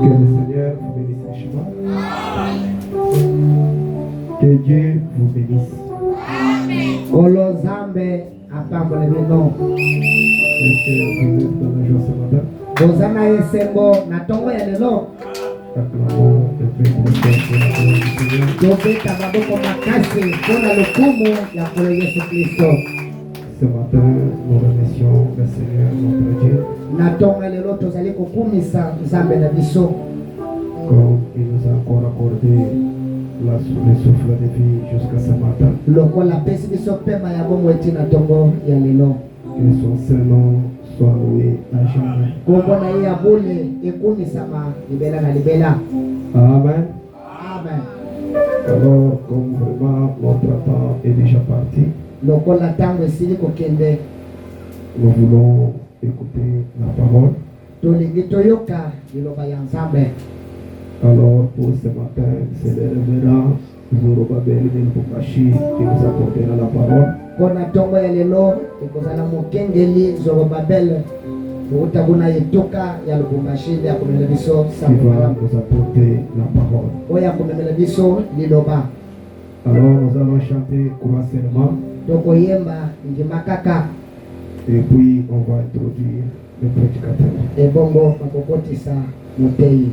Que le Seigneur vous bénisse richement. Que Dieu vous bénisse. Olozambe apambole bino. Est-ce que vous êtes dans la joie ce matin? Bozana yesembo na tongo ya lelo. Acclamons le Père du Seigneur. Tobeta maboko makasi mpona lokumu ya nkolo Yesu Kristo. Ce matin, nous remercions le Seigneur, notre Dieu, Na tongo ya lelo tozali kokumisa Nzambe na biso. comme il nous a encore accordé le souffle de vie jusqu'à ce matin. Lokola pesi biso pema ya bongo eti na tongo ya lelo. Que son Saint-Nom soit loué à jamais. Kombo na ye ya bule ekumisama libela na libela. Amen. Amen. Alors, comme vraiment notre temps est déjà parti, Lokola tango esili kokende, nous voulons écouter la parole. tolingi toyoka liloba ya Nzambe. Alors, pour ce matin, c'est le révérend Zorobabel Lubumbashi qui nous apportera la parole. Kona tongo ya lelo ekozala mokengeli Zorobabel utakuna yetoka ya Lubumbashi ya kumela biso Qui va nous apporter la parole. oya kumela biso liloba. Alors, nous allons chanter commencement Tokoyemba njimakaka et puis on va introduire le prédicateur. ebongo makokotisa motei.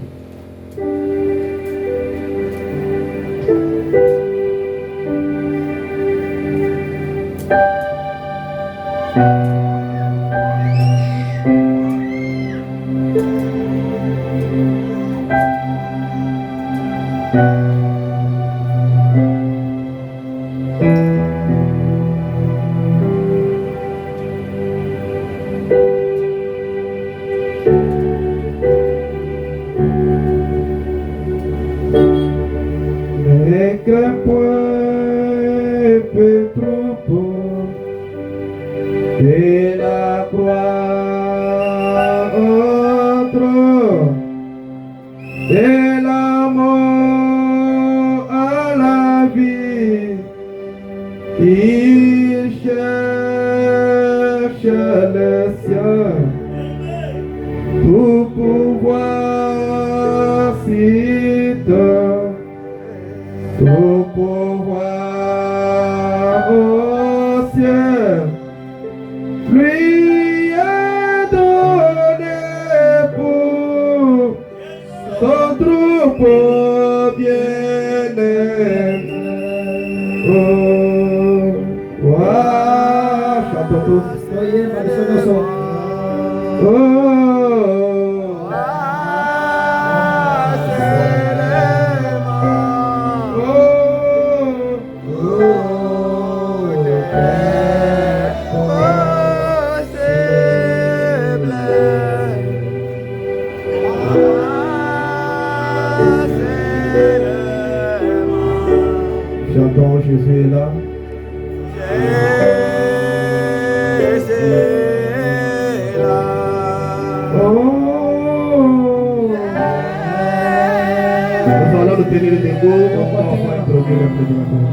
Ne crains point, Pétropo, et la croix autre, et la mort à la vie. Il cherche le ciel, tout pouvoir citer. Tout pouvoir au ciel lui est donné pour son troupeau bien-aimé. Oh, chantons tous. Toyemba biso nyonso. Oh, chantons Jésus est là. Nous allons nous tenir le dégo, on va introduire le prédicateur.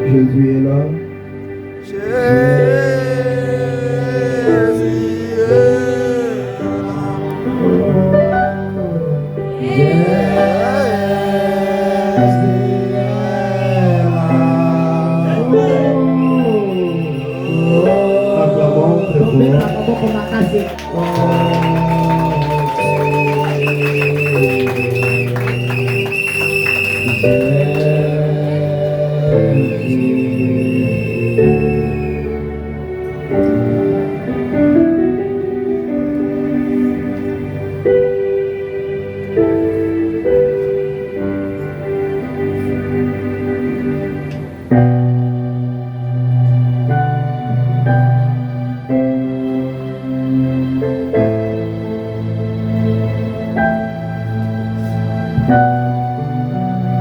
Jésus est là. Acclamons très Tobeta fort. maboko makasi.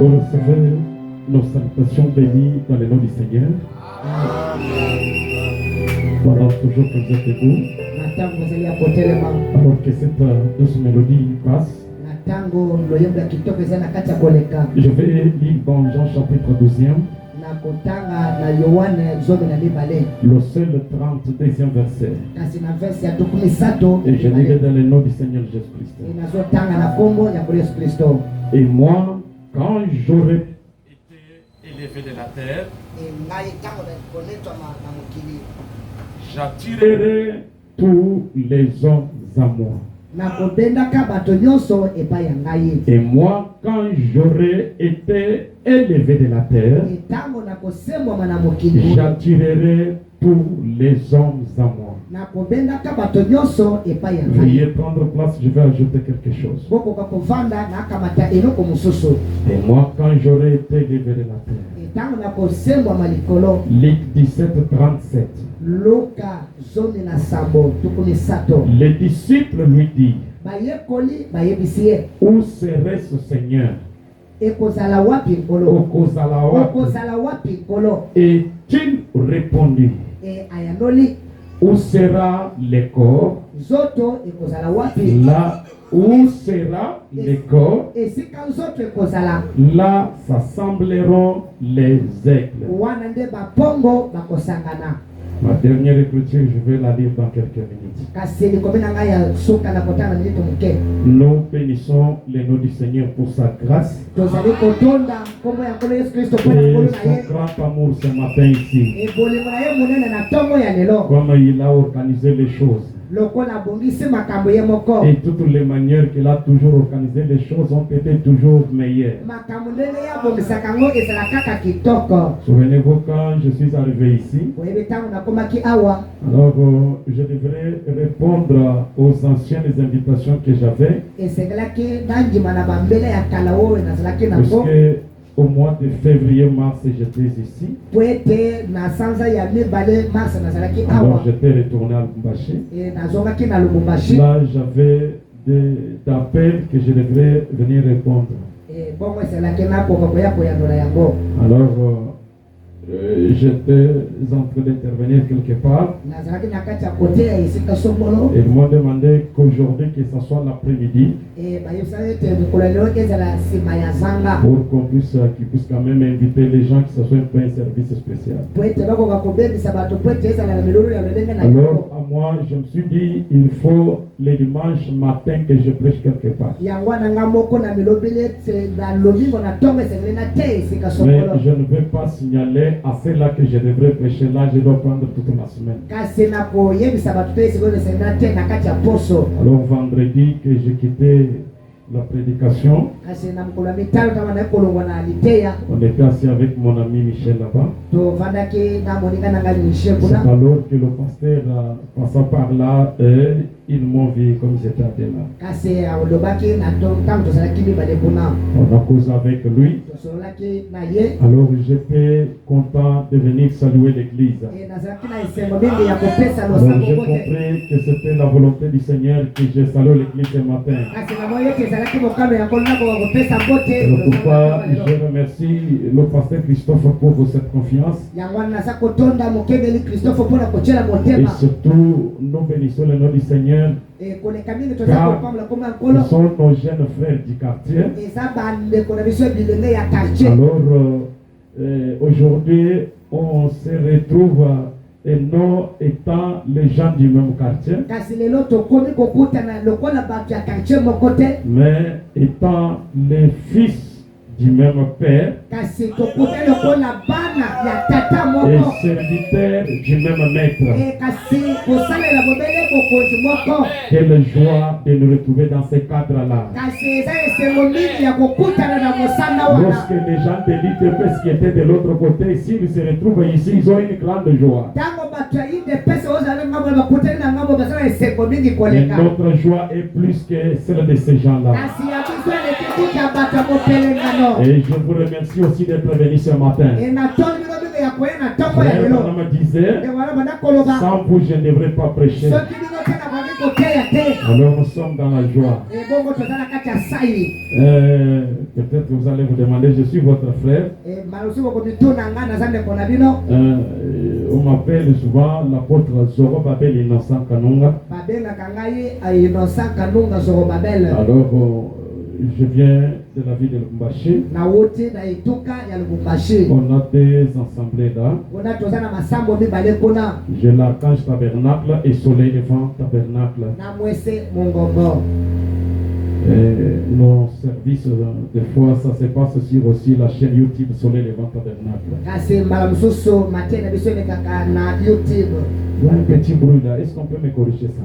Nous recevons nos salutations bénies dans le nom du Seigneur. Pendant toujours que vous êtes debout, Na tango bazalia kotelema Alors que cette douce mélodie passe, na tango loyembo ya kitoko eza na kati ya koleka je vais lire dans Jean chapitre 12e, na kotanga na Yohane zobe na mibale le seul 32e verset. kasi na verse ya 13 Et je lirai dans le nom du Seigneur Jésus-Christ. inazotanga na kombo ya Yesu Kristo. Et moi, quand j'aurai été élevé de la terre, ngai tango na koletwa na mokili j'attirerai tous les hommes à moi. na kobendaka bato nyonso epai ya ngai. Et moi, quand j'aurai été élevé de la terre, tango na kosembwama na mokili j'attirerai tous les hommes à moi. na kobendaka bato nyonso epai ya ngai. Veuillez prendre place, je vais ajouter quelque chose. bokoka kovanda na akamata eloko mosusu. Et moi, quand j'aurai été élevé de la terre, tango na kosembwama likolo. Luc 17:37. Luka 17:37. Les disciples lui disent, bayekoli bayebisi ye où serait ce Seigneur? ekozala wapi nkolo. okozala wapi nkolo. Et il répondit, ayanoli où sera le corps? nzoto ekozala wapi. Là où sera le corps, esika nzoto ekozala là s'assembleront les aigles. wana nde bapongo bakosangana. Ma dernière écriture, je vais la lire dans quelques minutes. kasi likomi na ngai ya suka na kotanga minute moke. Nous bénissons le nom du Seigneur pour sa grâce tozali kotonda nkombo ya nkolo yesu kristo mpo na et nkolo na son ye. grand amour ce matin ici. bolingo na ye monene na ntongo ya lelo Comme il a organisé les choses. lokola abongisi makambo ye moko. Et toutes les manières qu'il a toujours organisé les choses ont été toujours meilleures. makambo ndenge ye abongisaka yango ezala kaka kitoko. Souvenez-vous quand je suis arrivé ici, oyebi ntango nakomaki awa alors je devrais répondre aux anciennes invitations que j'avais, esengelaki nandima na bambele ya kala oyo nazalaki nango puisque au mois de février-mars j'étais ici. po ete na sanza ya mibale mars nazalaki Alors awa. j'étais retourné à Lubumbashi. nazongaki na lubumbashi. Là j'avais d'appels que je devrais venir répondre. bongo eselaki nakoka koya koyandola yango. Alors j'étais en train d'intervenir quelque part. nazalaki na kati ya kote ya esika songolo. Ils m'ont demandé qu'aujourd'hui, que ce soit l'après-midi, bayebisaki ete mikolo lelo ezala nsima ya zanga pour qu'ils puissent quand même inviter les gens, que ce soit un peu un service spécial. po ete bakoka kobebisa bato po ete ezala na milolo ya lolenge na Alors, yango. à moi, je me suis dit, il faut le dimanche matin que je prêche quelque part. yango wana nga moko na milobeli ete na lomingo na ntongo esengeli na te esika Mais songolo. je ne vais pas signaler à ceux-là que je devrais prêcher là, je dois prendre toute ma semaine. kasi na koyebisa bato te esika oyo esengeli na te na kati ya poso. Alors, vendredi, que j'ai quitté la prédication, kasi na mokolo ya mitano ntango naye kolongwa na liteya on était assis avec mon ami Michel là-bas. tovandaki na moninga na ngai michel C'est kuna. alors que le pasteur passa par là et ils m'ont vu comme j'étais là. kasi alobaki na ntango tozalaki mibale kuna On a causé avec lui. tosololaki na ye. Alors j'étais content de venir saluer l'église. nazalaki na esengo mingi ya kopesa Alors losango j'ai kote. compris que c'était la volonté du Seigneur que je salue l'église ce matin. kasi namoni ete ezalaki mokano ya nkolo nakoka kopesa mbote. Alors pourquoi je remercie le pasteur Christophe pour cette confiance. yango wana naza kotonda mokengeli christophe mpona kotyela Et motema. surtout, nous bénissons le nom du Seigneur. koleka mingi toza kopambola kombo ya nkolo. Ce sont nos jeunes frères du quartier. eza bandeko na biso bilenge ya quartier. Alors, aujourd'hui, on se retrouve et non étant les gens du même quartier, kasi lelo tokomi kokutana lokola bato ya quartier moko te. mais étant les fils du même père kasi tokutani lokola bana ya tata et moko. serviteurs du même maître. kasi kosalela bobele bokonzi moko. Quelle joie de nous retrouver dans ce cadre-là. kasi eza esengo mingi ya kokutana na mosanda wana. Lorsque les gens de l'IDPS qui étaient de l'autre côté, s'ils se retrouvent ici, ils ont une grande joie. ntango bato ya idps ozala ngambo bakutani na ngambo bazala esengo mingi Et koleka. notre joie est plus que celle de ces gens-là. kasi ya biso eleki kuta bato ya mopelengano. Et je vous remercie aussi d'être venus ce matin. natoni bino mingi ya koya na ntongo ya Frère lelo. Branham disait, wana banda koloba sans vous, je ne devrais pas prêcher. soki bino te na bangi koteya te. Alors nous sommes dans la joie. bongo toza na kati ya sai. Peut-être que vous allez vous demander, je suis votre frère. malusi bokomituna nga naza ndeko na bino. on m'appelle souvent l'apôtre Zorobabel Innocent Kanunga. babengaka ngai Innocent Kanunga Zorobabel. Alors, je viens de la ville de Lubumbashi. Nawuti na ituka ya Lubumbashi. On a des assemblées là. Kuna tozana masambo mibale kuna. J'ai l'Archange Tabernacle et Soleil Levant Tabernacle. Na Mwese Mongombo. Et nos services, des fois, ça se passe sur aussi la chaîne YouTube Soleil Levant Tabernacle. Kasi mbala mususu matena biso nekaka na YouTube. Il y a un petit bruit là. Est-ce qu'on peut me corriger ça?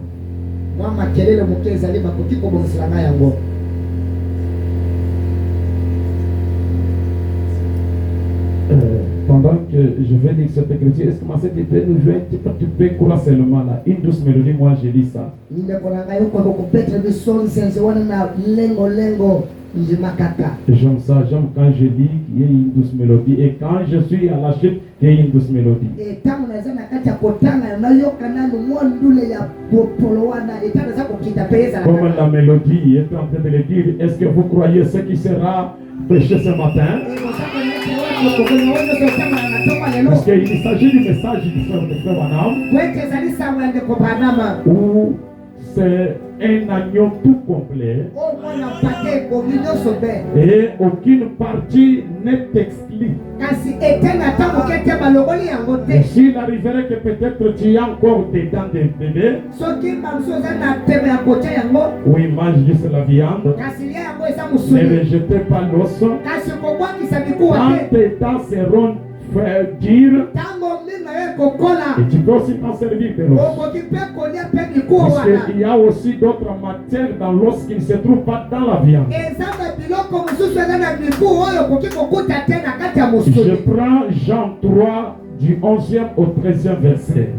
Mwa makelele moke ezali bakoki kobongisela ngai yango. Pendant que je vais lire cette écriture, est-ce que ma sœur tu peux nous jouer un petit peu, tu peux courir seulement là, une douce mélodie, moi je lis ça. J'aime ça, j'aime quand je lis qu'il y ait une douce mélodie et quand je suis à la chute, qu'il y ait une douce mélodie. Comme la mélodie est en train de le dire, est-ce que vous croyez ce qui sera prêché ce matin? Parce qu'il s'agit du message du frère Branham où c'est un agneau tout complet et aucune partie n'est exclue. Et s'il arriverait que peut-être tu as encore des dents de bébé, oui, mange juste la viande, ne rejetez pas l'os. Quand tes dents seront dures, et tu peux aussi t'en servir de l'os. Parce qu'il y a aussi d'autres matières dans l'os qui ne se trouvent pas dans la viande. Je prends Jean 3 du 11e au 13e verset.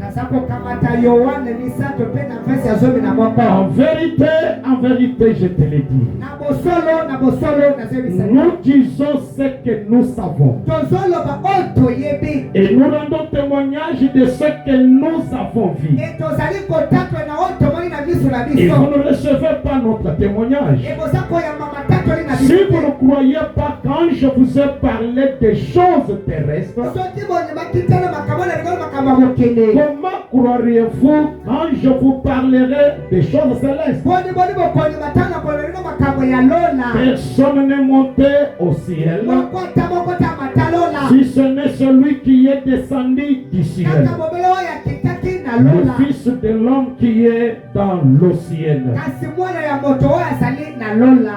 En vérité, je te l'ai dit. Nous disons ce que nous savons. Et nous rendons témoignage de ce que nous avons vu. Et vous ne recevez pas notre témoignage. Si vous ne croyez pas quand je vous ai parlé des choses terrestres, comment croiriez-vous quand je vous parlerai des choses célestes? Personne n'est monté au ciel si ce n'est celui qui est descendu du ciel, le Fils de l'homme qui est dans le ciel.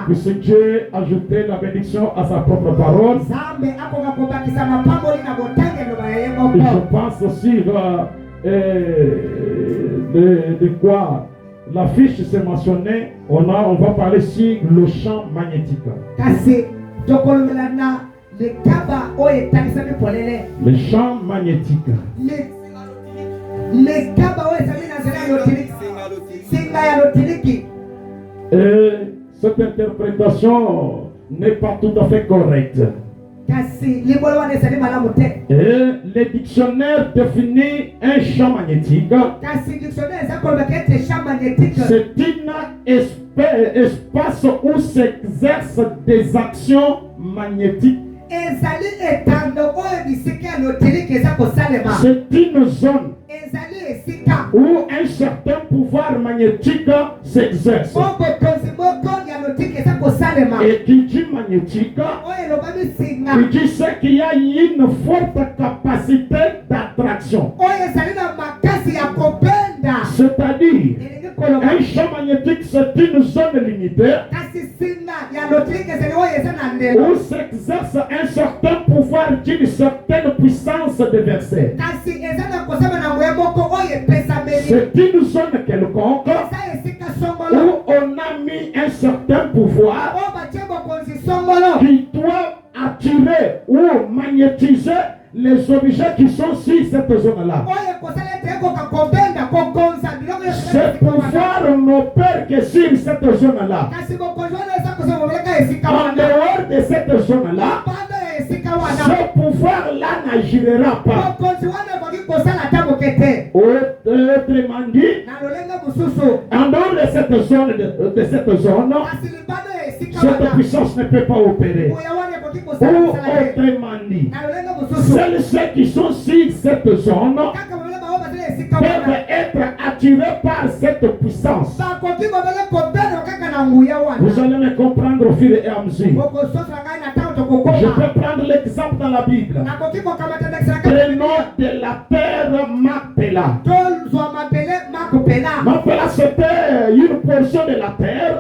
Puisque Dieu a ajouté la bénédiction à sa propre parole. Et je pense aussi de quoi l'affiche s'est mentionnée. On va parler sur le champ magnétique. Le champ magnétique. Et cette interprétation n'est pas tout à fait correcte. Et le dictionnaire définit un champ magnétique. C'est un espace où s'exercent des actions magnétiques. C'est une zone où un certain pouvoir magnétique s'exerce. Et qui dit magnétique, il dit ce qu'il y a une forte capacité d'attraction. C'est-à-dire, un champ magnétique, c'est une zone limitée où s'exerce un certain pouvoir d'une certaine puissance déversée. C'est une zone quelconque où on a mis un certain pouvoir qui doit attirer ou magnétiser les objets qui sont sur cette zone-là. Ce pouvoir n'opère que sur cette zone-là. En dehors de cette zone-là, ce pouvoir-là n'agira pas. Autrement dit, en dehors de cette zone, cette puissance ne peut pas opérer. autrement dit, seuls ceux qui sont sur cette zone peuvent être attirés par cette puissance. Vous allez me comprendre au fil et à mesure. Je peux prendre l'exemple dans la Bible. Prenons de la terre Macpéla. Macpéla, c'était une portion de la terre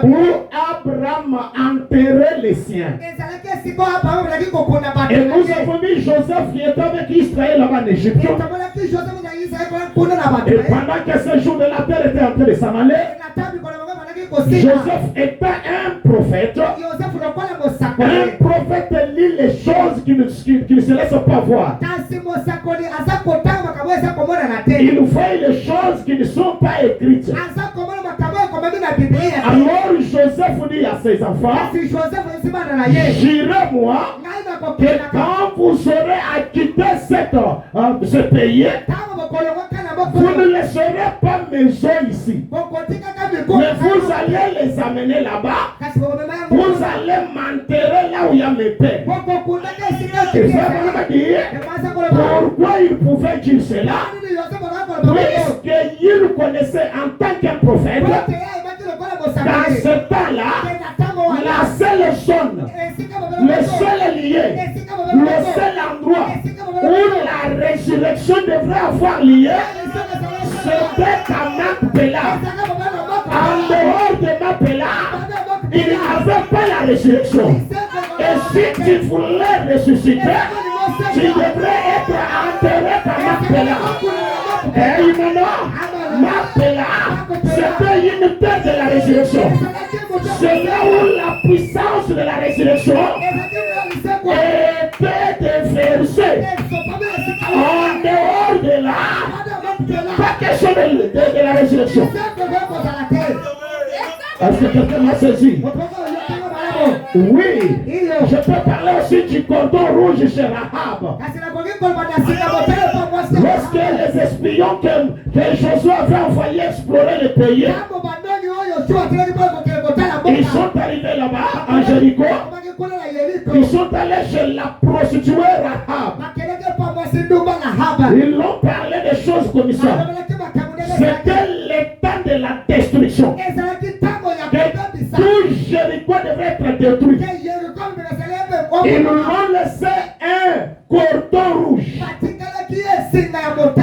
où Abraham enterrait les siens. Et nous avons mis Joseph qui était avec Israël là-bas en Égypte. Et pendant que ce jour de la terre était en train de s'en aller, Joseph était un prophète. Un prophète lit les choses qui ne se laissent pas voir. Il fait les choses qui ne sont pas écrites. Alors Joseph dit à ses enfants, j'irai moi, que quand vous aurez acquitté ce pays, vous ne laisserez pas maison ici. Mais vous allez les amener là-bas. Vous allez m'enterrer là où il y a mes pères. Et ça m'a dit, pourquoi il pouvait dire cela? Puisqu'il connaissait en tant qu'un prophète, dans ce temps-là, la seule zone, le seul lieu, le seul endroit où la résurrection devrait avoir lieu, c'était à Macpéla. En dehors de Macpéla, il n'y avait pas la résurrection. Et si tu voulais ressusciter, tu devrais être enterré à Macpéla. Et Macpéla, c'était une terre de la résurrection. C'est là où la puissance de la résurrection était déversée. En dehors de là, pas question de la résurrection. Est-ce que quelqu'un m'a saisi? Oui, je peux parler aussi du cordon rouge chez Rahab. Lorsque les espions que Josué avait envoyés explorer le pays, ils sont arrivés là-bas, en Jéricho. Ils sont allés chez la prostituée Rahab. Ils l'ont parlé des choses comme ça. C'était le temps de la destruction. Tout Jéricho devait être détruit. Ils ont laissé un cordon rouge.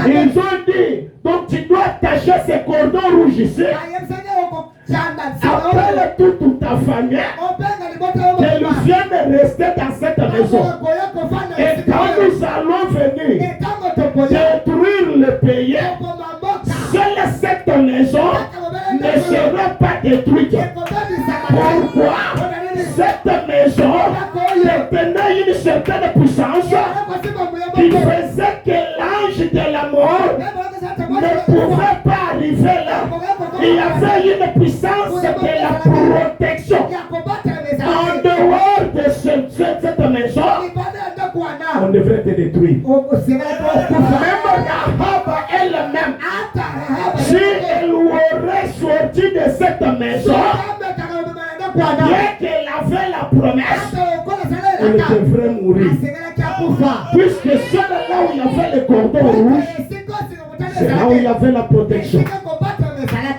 Ils ont dit, donc tu dois attacher ce cordon rouge ici. Appelle toute ta famille qu'elle vienne rester dans cette maison. Et quand nous allons venir détruire le pays, seule cette maison ne sera pas détruite. Pourquoi? Cette maison détenait une certaine puissance qui faisait que l'ange de la mort ne pouvait pas arriver là. Il y avait une puissance de la protection. En dehors de cette maison, on devrait te détruire. Même Rahab elle-même, si elle aurait sorti de cette maison, bien qu'elle avait la promesse, elle devrait mourir. Puisque c'est là où il y avait le cordon rouge, c'est là où il y avait la protection.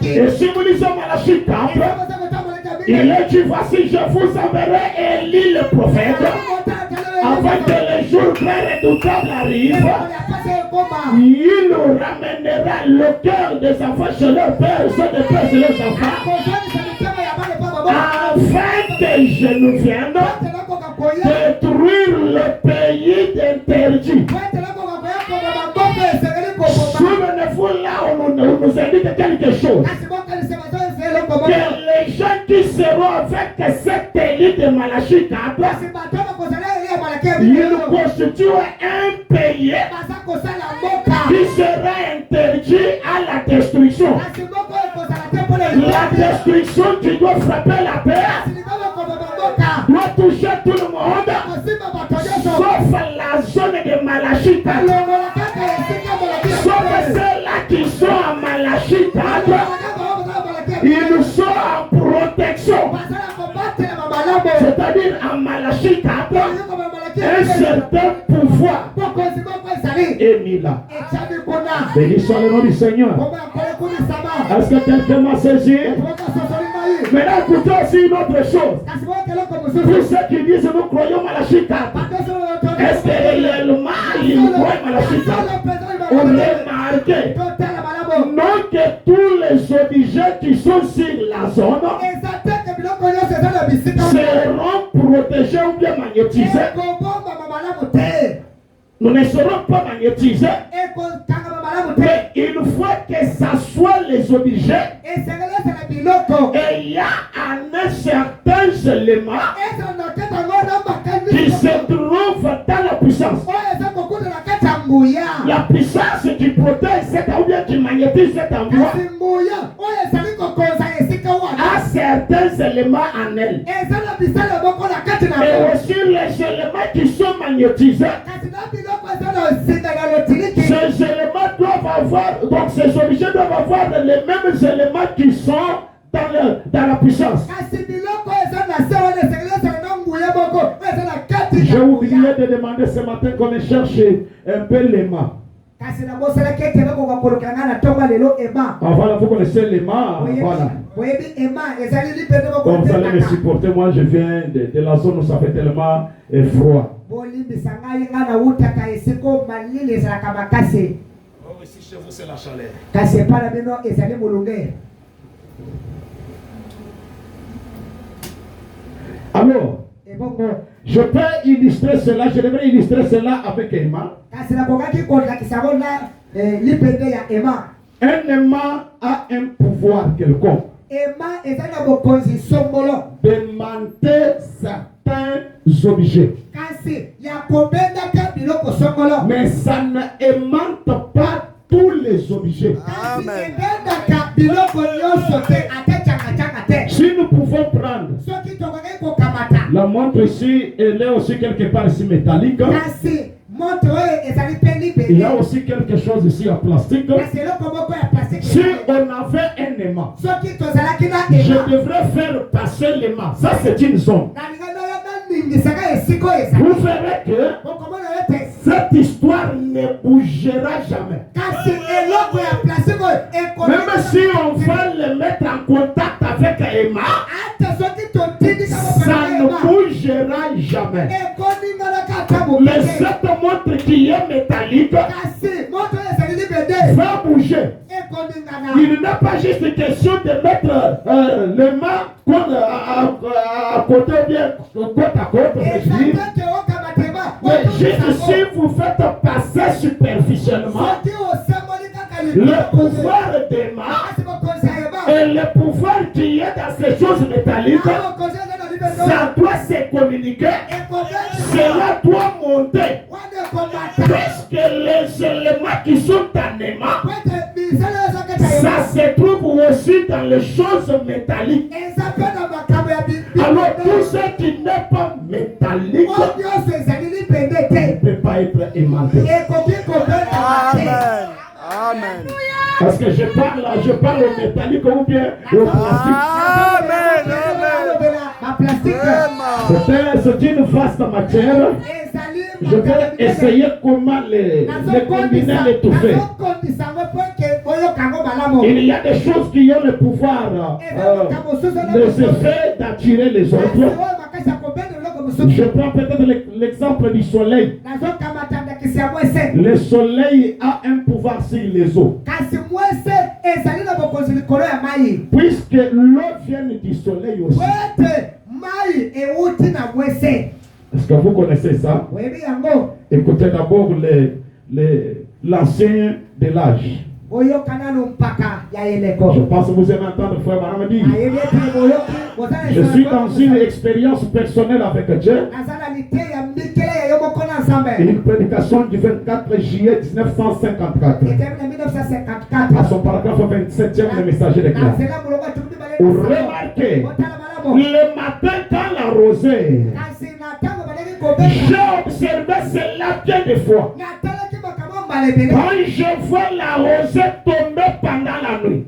Et si vous lisez Malachie 4, il est dit, voici, je vous enverrai Élie le prophète, avant que le jour très redoutable arrive. Il ramènera le cœur des enfants chez leurs pères, ceux des pères chez leurs enfants, afin que je ne vienne détruire le pays d'interdit. Souvenez-vous là, on nous indique quelque chose. Que les gens qui seront avec cette élite de Malachie 4, ils constituent un pays qui sera interdit à la destruction. La destruction qui doit frapper la terre doit toucher tout le monde, sauf la zone de Malachie 4. Sauf ceux-là qui sont à Malachie 4, ils sont en protection. C'est-à-dire en Malachie 4, un certain pouvoir est mis là. Béni soit le nom du Seigneur. Est-ce que quelqu'un m'a saisi? Maintenant, écoutez aussi une autre chose. Pour ceux qui disent nous croyons Malachie 4, est-ce que réellement ils croient Malachie 4? On remarque non que tous les objets qui sont sur la zone seront protégés ou bien magnétisés. Nous ne serons pas magnétisés, mais il faut que ça soit les objets. Et il y a un certain élément qui se trouve dans la puissance. La puissance qui protège cet ou bien qui magnétise cet endroit a certains éléments en elle. Et aussi les éléments qui sont magnétisés. Ces éléments doivent avoir, donc ces objets doivent avoir les mêmes éléments qui sont dans la puissance. J'ai oublié de demander ce matin qu'on cherche un peu les mains. Voilà, vous connaissez les mains. Voilà. Comme vous allez me supporter, moi je viens de la zone où ça fait tellement froid. Oh, ici chez vous c'est la chaleur. Alors, je peux illustrer cela, je devrais illustrer cela avec Emma. Un aimant a un pouvoir quelconque de monter certains objets. Mais ça ne aimante pas tous les objets. Amen. Si nous pouvons prendre la montre ici, elle est aussi quelque part ici métallique. Il y a aussi quelque chose ici en plastique. Si on avait un aimant, je devrais faire passer l'aimant. Ça c'est une zone. Vous verrez que cette histoire ne bougera jamais. Même si on va le mettre en contact avec un aimant, ça ne bougera jamais. Mais cette montre qui est métallique va bouger. Il n'est pas juste question de mettre le main à côté ou bien côte à côte. Mais juste si vous faites passer superficiellement le pouvoir des mains et le pouvoir qui est dans ces choses métalliques, ça doit se communiquer, cela doit monter. Puisque les éléments qui sont en aimant, ça se trouve aussi dans les choses métalliques. Alors tout ce qui n'est pas métallique ne peut pas être aimanté. Amen. Amen. Parce que je parle au métallique ou bien au plastique. Amen. C'est une vaste matière. Je vais essayer comment les combiner, les étouffer. Il y a des choses qui ont le pouvoir, les effets d'attirer les autres. Je prends peut-être l'exemple du soleil. Le soleil a un pouvoir sur les eaux. Puisque l'eau vient du soleil aussi. Est-ce que vous connaissez ça? Écoutez d'abord l'ancien de l'âge. Je pense que vous aimez entendre frère Maram dire. Je suis dans une expérience personnelle avec Dieu. Une prédication du 24 juillet 1954. À son paragraphe 27e, le messager déclare. Remarquez, le matin quand la rosée, j'ai observé cela bien des fois. Quand je vois la rosée tomber pendant la nuit,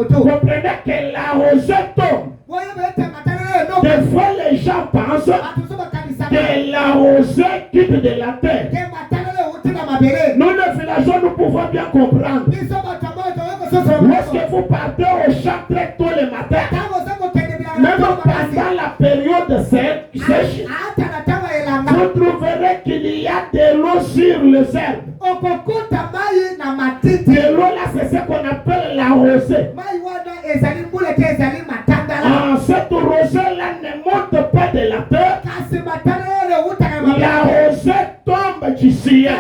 comprenez que la rosée tombe Des fois, les gens pensent que la rosée quitte de la terre. Nous, les villageois, nous pouvons bien comprendre. Lorsque vous partez au champ très tôt le matin, même pendant la période sèche, vous trouverez qu'il y a de l'eau sur les herbes. De l'eau là, c'est ce qu'on appelle la rosée. Cette rosée-là ne monte pas de la terre. La rosée tombe du ciel.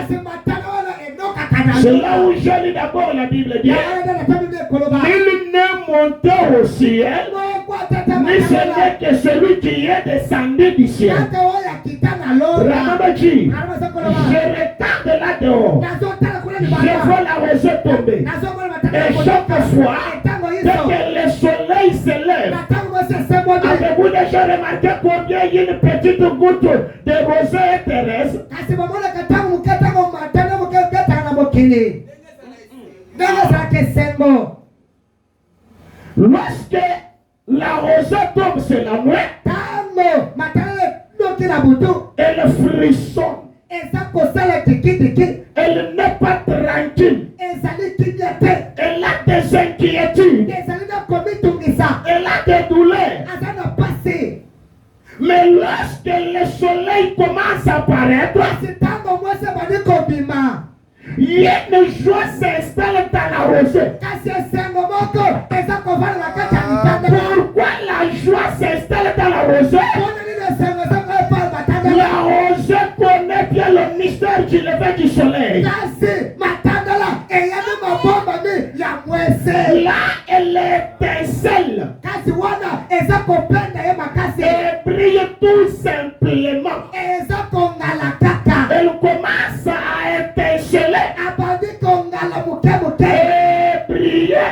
C'est là où je lis d'abord la Bible dit. Il n'est monté au ciel, ni ce n'est que celui qui est descendu du ciel. Ramamaji, je regarde là dehors. Je vois la rosée tomber. Et chaque fois, dès que le soleil se lève, avez-vous déjà remarqué combien il y a une petite goutte de rosée terrestre? Lorsque la rosée tombe, c'est la nuit. Elle frissonne. Elle n'est pas tranquille. Elle a des inquiétudes. Elle a des douleurs. Mais lorsque le soleil commence à apparaître, il y a une joie s'installe dans la rosée. Pourquoi la joie s'installe dans la rosée? La rosée connaît bien le mystère du lever du soleil. Là, elle étincelle. Elle brille tout simplement. Elle commence à étinceler. Et briller.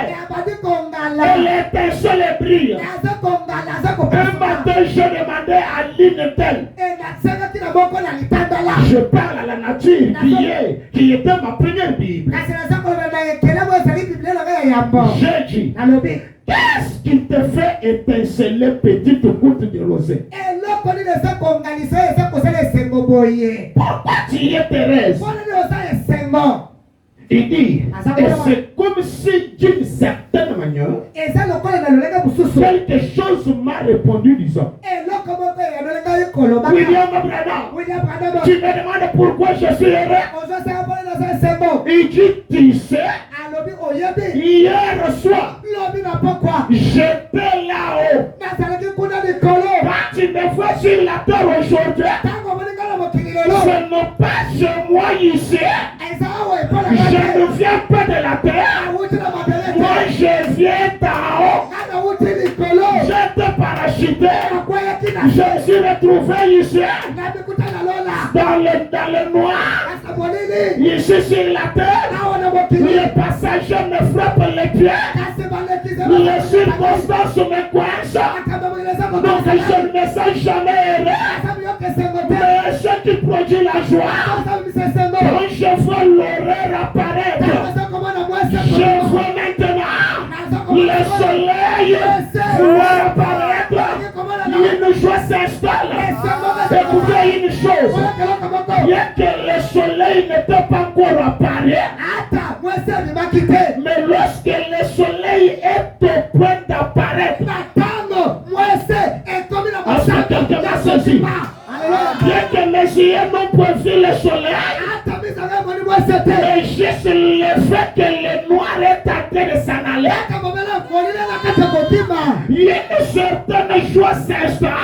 Elle étincelle et brille. Un matin, je demandais à l'Inetel. Je parle à la nature qui était ma première Bible. J'ai dit, qu'est-ce qui te fait étinceler petite goutte de rosée? Pourquoi tu es Thérèse? Il dit, et c'est comme si d'une certaine manière, quelque chose m'a répondu disant, William Branham, tu me demandes pourquoi je suis heureux? Il dit, tu sais, hier soir, j'étais là-haut. Quand tu me vois sur la terre aujourd'hui, ce n'est pas chez moi ici. Je ne viens pas de la terre. Moi, je viens d'en haut. J'étais parachuté. Je me suis retrouvé ici. Dans le noir. Ici sur la terre. Les passagers me frappent les pieds. Les circonstances me coincent. Donc je ne me sens jamais heureux. Mais ce qui produit la joie, quand je vois l'horreur apparaître, je vois maintenant le soleil voir apparaître, une joie s'installe. Écoutez une chose, bien que le soleil n'était pas encore apparu, mais lorsque le soleil est au point d'apparaître, est-ce que quelqu'un m'a saisi? Bien que mes yeux n'ont pas vu le soleil, mais juste le fait que le noir est en train de s'en aller, il y a une certaine joie s'installe.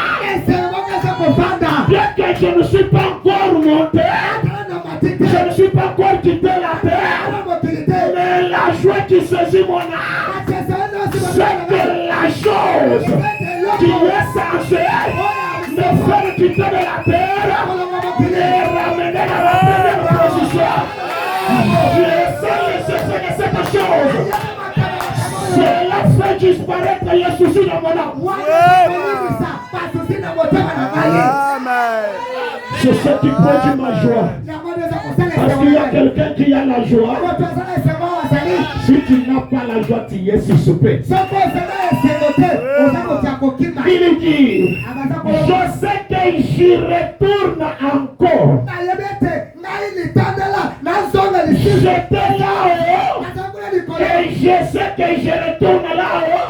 Bien que je ne suis pas encore monté, je ne suis pas encore quitté la terre, mais la joie qui saisit mon âme, c'est que la chose qui est censée me faire quitter de la terre et ramener à la première position. Je sais cette chose. Cela fait disparaître les soucis dans mon âme. Amen. C'est ce qui produit ma joie. Parce qu'il y a quelqu'un qui a la joie. Si tu n'as pas la joie, tu es suspect. Il dit, je sais que j'y retourne encore. J'étais là-haut et je sais que je retourne là-haut.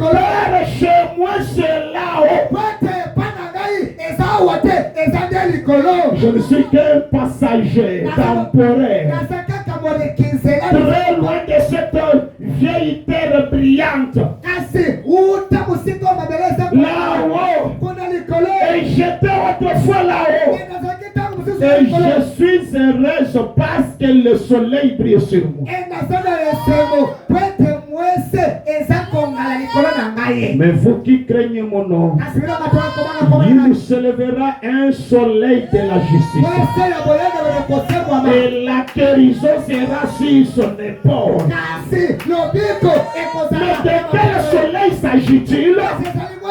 Père, chez moi c'est là-haut. Je ne suis qu'un passager temporaire, très loin de cette vieille terre brillante. Là-haut, et j'étais autrefois là-haut. Et je suis heureuse parce que le soleil brille sur moi. Mais vous qui craignez mon nom, il se lèvera un soleil de la justice. Et la guérison sera sur son épaule. Mais de quel soleil s'agit-il?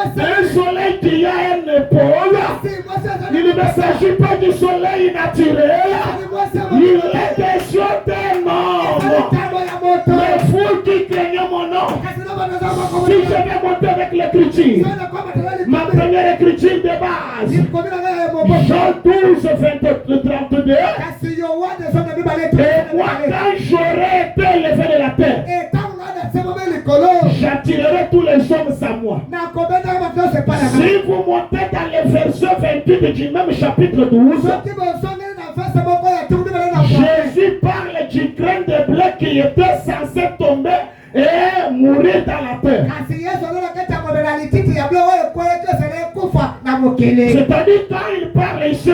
Un soleil qui a une épaule. Il ne s'agit pas du soleil naturel. Il est question d'un homme. Mais vous qui craignez mon nom, si je vais monter avec l'écriture, ma première écriture de base, Jean 12, 32, et moi quand j'aurai été élevé de la terre, j'attirerai tous les hommes à moi. Si vous montez dans les versets 28 du même chapitre 12, Jésus parle du grain de blé qui était censé tomber et mourir dans la terre. C'est-à-dire quand il parle ici,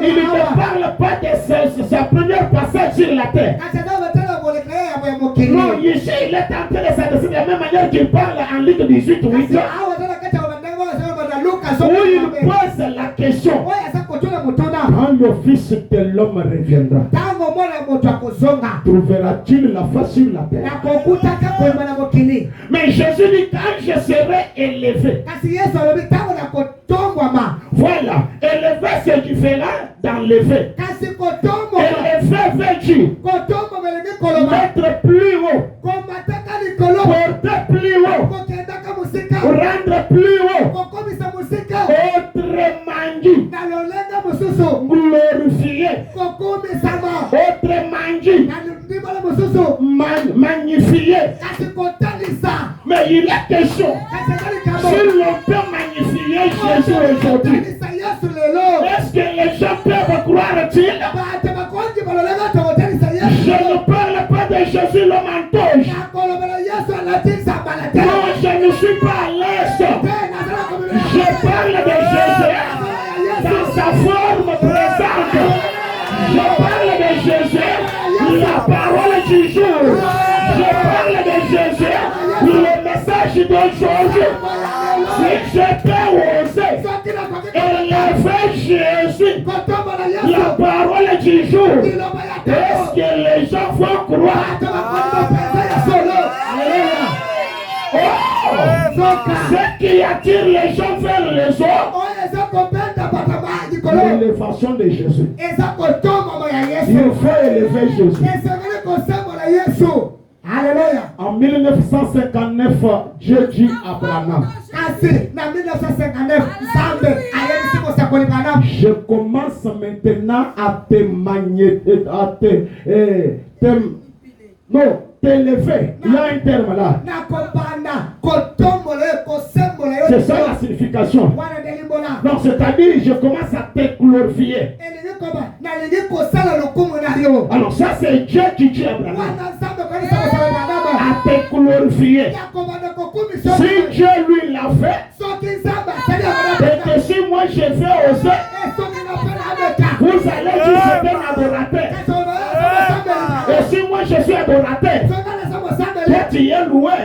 il ne parle pas de sa première passage sur la terre. Non, ici il est en train de s'adresser de la même manière qu'il parle en Luc 18, 8, où il pose la question: quand le Fils de l'homme reviendra, trouvera-t-il la face sur la terre? Mais Jésus dit: quand je serai élevé. Voilà, élevé c'est différent d'enlever. Élevé veut dire mettre plus haut, porter plus haut, rendre plus haut. Autrement dit, glorifier. Autrement dit, magnifier. Mais il est question, si l'on peut magnifier Jésus aujourd'hui, est-ce que les gens peuvent croire-t-il? Je ne parle pas de Jésus le manteau. Non, je ne suis pas à l'aise. Je parle de Jésus dans sa forme présente. Je parle de Jésus, la parole du jour. Je parle de Jésus, le message d'aujourd'hui. Si je peux oser élever Jésus, la parole du jour, est-ce que les gens vont croire? Ce qui attire les gens vers les autres, l'élévation de Jésus. Il faut élever Jésus. Alléluia. En 1959, Dieu dit à Abraham: je commence maintenant à te magnétiser, à t'élever. Il y a un terme là. C'est ça la signification. Non, c'est-à-dire je commence à te glorifier. Alors ça c'est Dieu qui dit à Abraham à te glorifier. Si Dieu lui l'a fait, et que si moi je vais oser, vous allez dire c'est un adorateur. Et si moi je suis adorateur, toi tu es loué.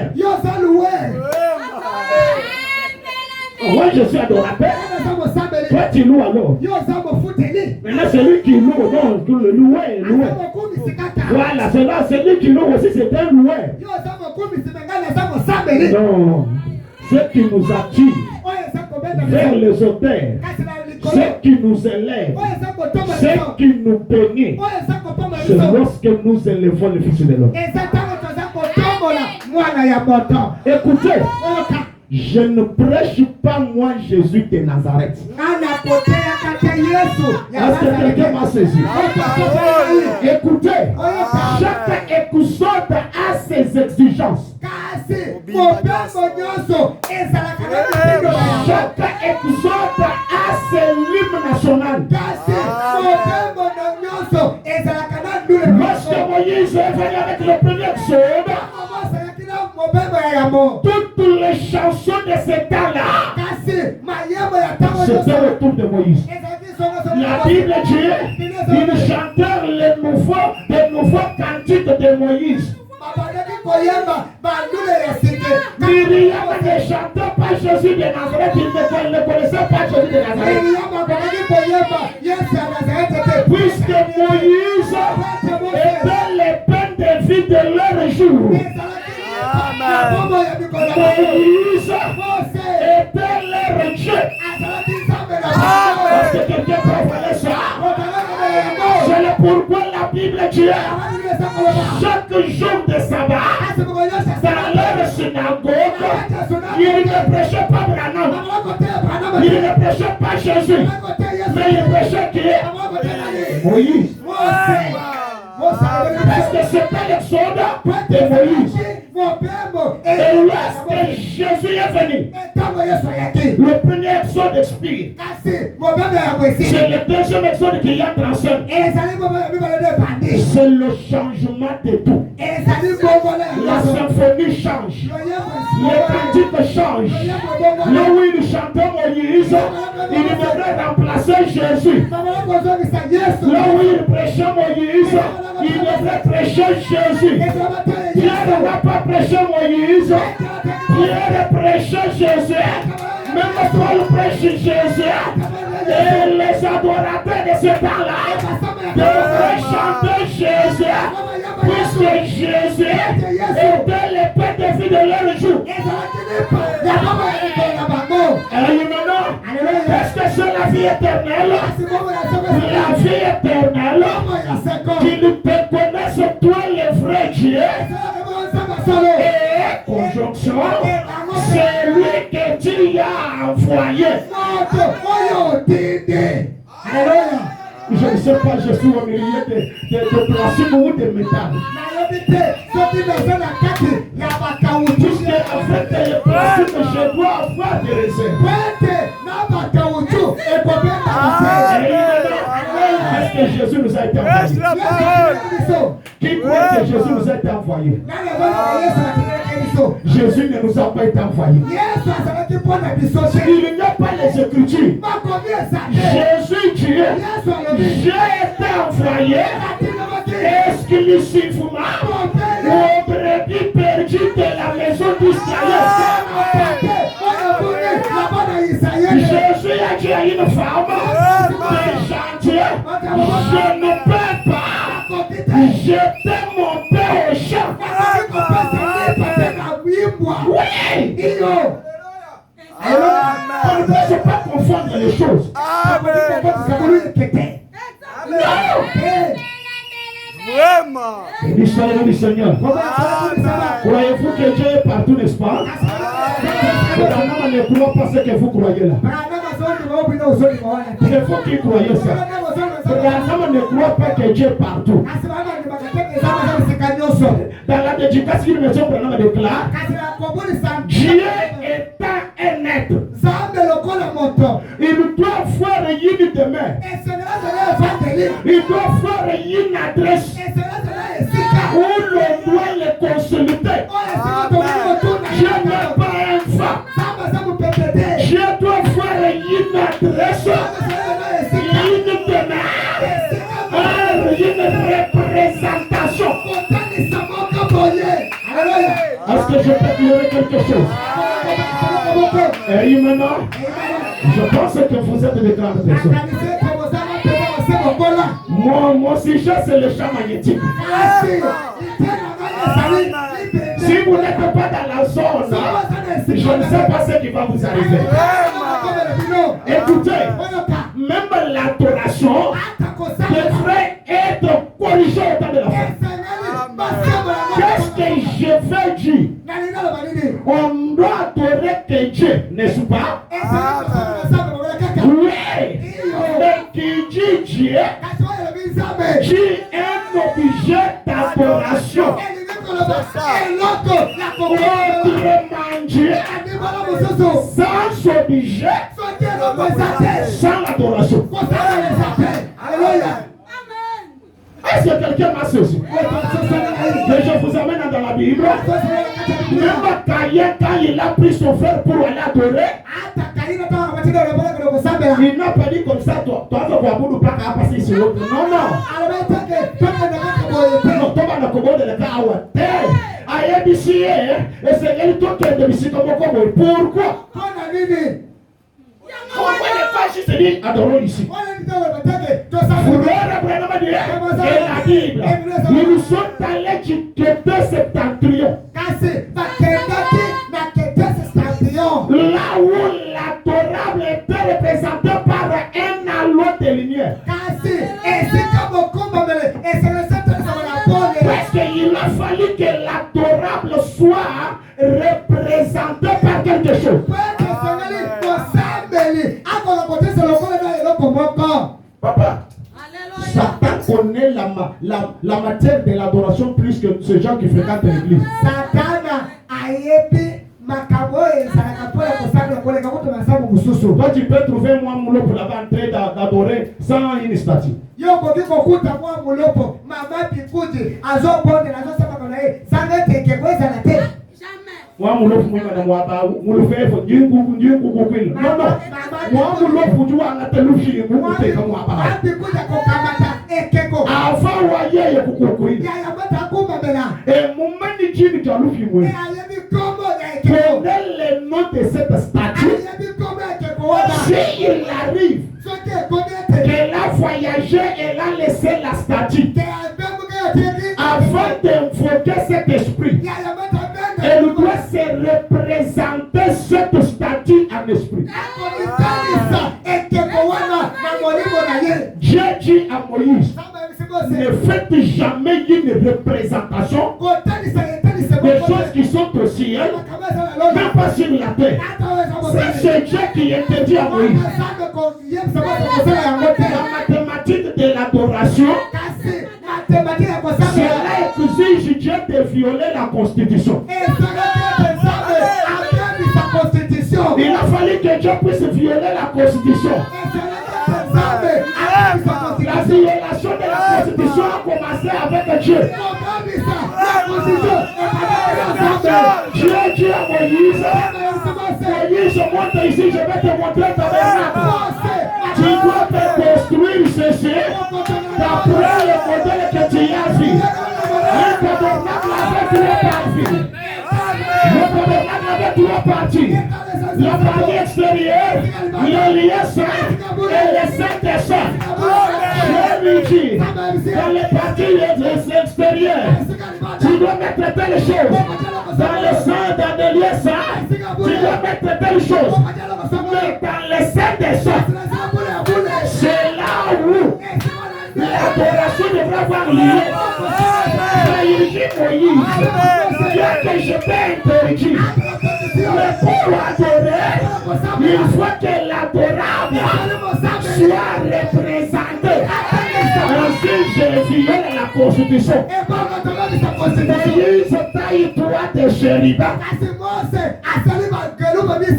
Moi je suis adorateur, toi tu loues alors. Maintenant c'est lui qui loue, non, le loué. Voilà, c'est lui qui loue aussi, c'est un loué. Non, ce qui nous attire vers les auteurs, ce qui nous élève, ce qui nous bénit, c'est lorsque nous élevons le Fils de l'homme. Écoutez, Je ne prêche pas moi Jésus de Nazareth. Est-ce que quelqu'un m'a saisi? Écoutez, chaque exhorte a ses exigences. Chaque exhorte a ses l'hymne national. Lorsque Moïse est venu avec le premier exode, toutes les chansons de ce temps-là, c'était le tour de Moïse. La Bible dit, ils chantèrent les nouveaux cantiques de Moïse. Myriam ne chantait pas Jésus de Nazareth, il ne connaissait pas Jésus de Nazareth. Puisque Moïse était les peines de vie de leur jour. Moïse était leur Dieu. Est-ce que quelqu'un peut faire ça? C'est le pourquoi la Bible dit chaque jour de sabbat, dans leur synagogue, ils ne prêchaient pas Branham, ils ne prêchaient pas Jésus, mais ils prêchaient qui? Moïse. Parce que c'était l'exode de Moïse. Et lorsque Jésus est venu, le premier exode expire. C'est le deuxième exode qui entre en scène. C'est le changement de tout. La symphonie change. Les cantiques changent. Là où il chantait Moïse, il devrait remplacer Jésus. Là où il prêchait Moïse, il devrait prêcher Jésus. Pierre ne va pas prêcher Moïse. Pierre prêchait Jésus. Même Paul prêche Jésus. Et les adorateurs de ce temps-là devraient chanter Jésus. Puisque Jésus était le pain de vie de leur jour. Est-ce que c'est la vie éternelle? La vie éternelle qui nous connaissent toi les vrais dieux. Et conjonction, c'est lui que tu as envoyé. Je ne sais pas, je suis au milieu de plastique ou de métal. Puisque en fait, le plastique, je dois avoir des réserves. Est-ce que Jésus nous a été envoyé? Qui croit que Jésus nous a été envoyé? Jésus ne nous a pas été envoyé. Il n'y a pas les Écritures. Jésus dit, j'ai été envoyé exclusivement aux brebis perdues de la maison d'Israël. Jésus a dit à une femme, des chantiers, je ne peux pas jeter mon père au champ. Oui! On ne peut pas confondre les choses. Vraiment. Béni Seigneur. Croyez-vous que Dieu est partout, n'est-ce pas? Branham ne croit pas ce que vous croyez là. C'est vous qui croyez ça. Branham ne croit pas que Dieu est partout. Dans la dédicace qu'il me dit, Branham déclare, Dieu étant un être, il doit faire une demeure. Il doit faire une adresse où l'on doit le consulter. Dieu n'est pas un fan. Dieu doit faire une adresse, une demeure, une représentation. Est-ce que je peux dire quelque chose? Et maintenant, je pense que vous êtes des grandes personnes. Mon sujet, c'est le champ magnétique. Si vous n'êtes pas dans la zone, je ne sais pas ce qui va vous arriver. Écoutez, même l'adoration devrait être corrigée au temps de la fête. Qu'est-ce que je veux dire? On on doit adorer que Dieu, n'est-ce pas? Oui. Mais qui dit Dieu, qui est un objet d'adoration. Autrement dit, sans objet, sans l'adoration. Est-ce que quelqu'un m'a saisi? Que je vous amène dans la Bible. Même Caïn, quand il a pris son frère pour aller adorer, il n'a pas dit comme ça, toi vas voir pour pas passer sur l'autre. Non, non. Non, toi vas n'accommode le cas à terre. Aïe, ici, et c'est elle qui est de ici comme pourquoi? Pourquoi les fascistes se disent adorons ici? Et la Bible, ils sont allés quitter septentrion. Là où l'adorable était représenté par un halo de lumière. Parce qu'il a fallu que l'adorable soit représenté par quelque chose. Papa, Satan connaît la matière de l'adoration plus que ce gens qui fréquentent l'église. Toi, tu peux trouver moi moulot pour la entrée d'adorer sans une statue. Moi moulot pour moi moulot fait faut Dieu non non moi moulot pour toi à la télévision vous t'es comme moi pas avant voyez kukukwini et mon manager qui a l'oufi moi connaît le nom de cette statue. S'il arrive qu'elle a voyagé, elle a laissé la statue. Avant d'invoquer cet esprit, elle doit se représenter cette statue en esprit. Dieu dit à Moïse, ne faites jamais une représentation des choses qui sont au ciel, même pas sur la terre. C'est Dieu qui interdit à Moïse. La mathématique de l'adoration, cela exige Dieu de violer la constitution. Il a fallu que Dieu puisse violer la constitution. La violation de la constitution a commencé avec Dieu. Dieu dit à Moïse, Moïse, monte ici, je vais te montrer ta tabernacle. Tu dois te construire ceci d'après le modèle que tu as vu. Le tabernacle avait trois parties. La partie extérieure, le lieu saint et le saint des saints. Je lui dis, dans les parties extérieures, tu dois mettre telle chose. Dans le saint, dans le lieu saint, tu dois mettre telle chose. Mais dans le saint des saints, c'est là où l'adoration devra avoir lieu. Mais il dit Moïse, Dieu que je t'ai interdit. Mais pour adorer, il faut que l'adorable soit représenté. Ainsi, je viole la constitution. Moïse taille-toi de chérubins.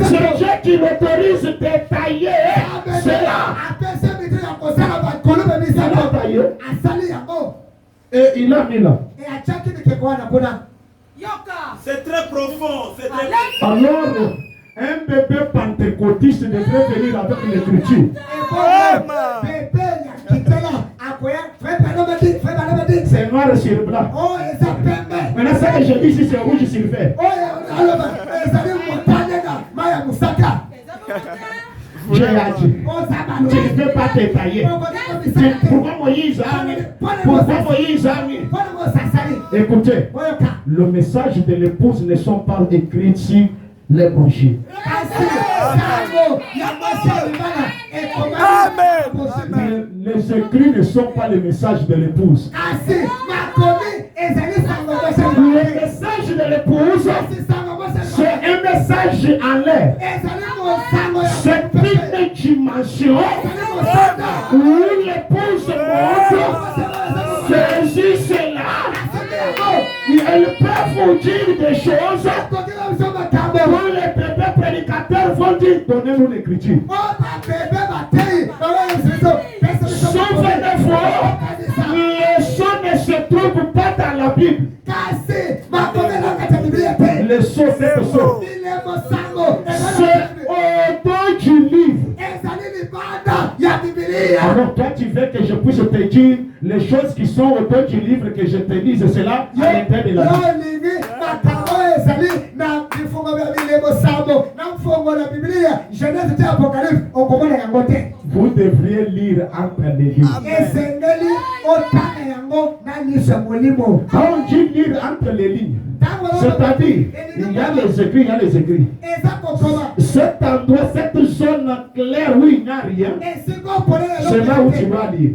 C'est Dieu qui l'autorise de tailler cela. Et il a mis là. C'est très profond. C'est très profond. Alors, un bébé pentecôtiste devrait venir avec l'écriture. C'est noir sur blanc. Maintenant, ça que je dis ici, c'est rouge sur vert. J'ai dit, tu ne peux pas te tailler. Pourquoi Moïse a mis? Écoutez, le message de l'épouse ne sont pas écrits sur les brochures. Les écrits ne sont pas le message de l'épouse. Le message de l'épouse, c'est un message message en l'air. C'est une dimension où l'épouse monte, saisit cela. Elle peut vous dire des choses où les bébés prédicateurs vont dire donnez-nous l'écriture. Souvenez-vous, les sons ne se trouvent pas dans la Bible. Les sons, c'est le son. C'est au dos du livre. Alors toi tu veux que je puisse te dire les choses qui sont au dos du livre, que je te dise cela à l'intérieur de la Bible. Vous devriez lire entre les livres. Quand on dit lire entre les lignes, c'est-à-dire, il y a les écrits, il y a les écrits. Cet endroit, cette zone claire où il n'y a rien, c'est là où tu dois lire.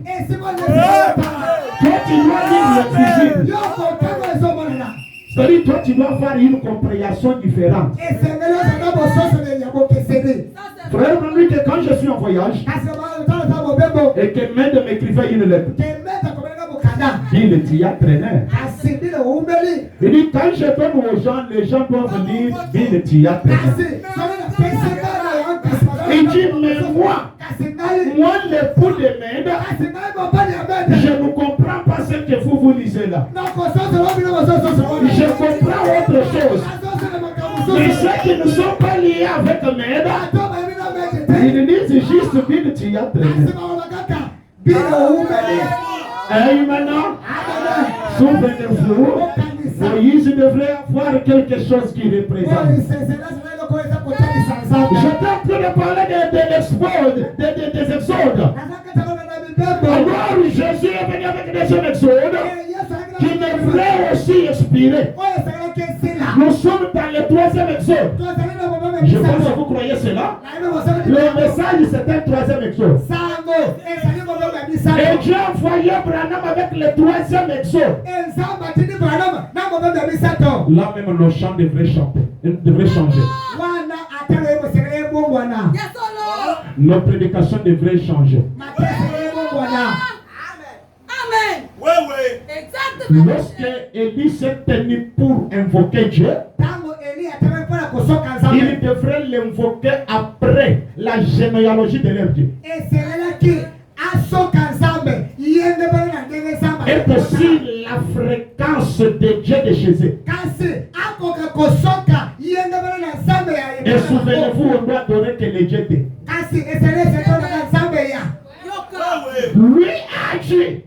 Toi, tu dois lire le visible. C'est-à-dire, toi, tu dois avoir une compréhension différente. Frère, on dit que quand je suis en voyage, et que Mède m'écrivait une lettre, il dit, a traîné. Il dit, quand je donne aux gens, les gens doivent lire, il dit, a traîné. Il dit, mais moi l'époux de Mède, je ne comprends pas ce que vous lisez là. Je comprends autre chose. Mais ceux qui ne sont pas liés avec Mède, ils lisent juste Bible qui a traîné. Et maintenant, souvenez-vous, Moïse devrait avoir quelque chose qui représente. J'étais en train de parler des exodes. Alors Jésus est venu avec des exodes qui devraient aussi expirer. Nous sommes dans le 3e exode. Je pense que vous croyez cela. Le message c'était le 3e exode. Et Dieu a envoyé Branham avec le 3e exode. Là même nos chants devraient changer. Nos prédications devraient changer. Amen. Oui, oui. Exactement. Lorsque Élie s'est tenu pour invoquer Dieu, il devrait l'invoquer après la généalogie de leur Dieu. Et aussi la fréquence de Dieu de chez eux. Et souvenez-vous, on doit donner que les dieux étaient. Lui a dit,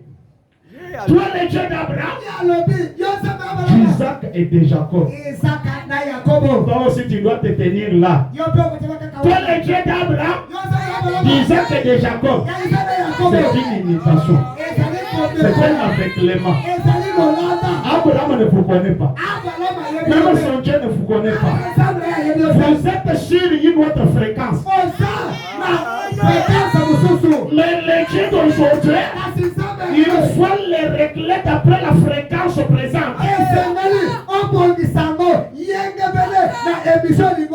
toi le Dieu d'Abraham, d'Isaac et de Jacob. Toi aussi tu dois te tenir là. Toi le Dieu d'Abraham, d'Isaac et de Jacob. C'est une imitation. C'est comme avec les mains. Abraham ne vous connaît pas. Même son Dieu ne vous connaît pas. Vous êtes sur une autre fréquence. Mais les dieux d'aujourd'hui, il faut les régler d'après la fréquence présente.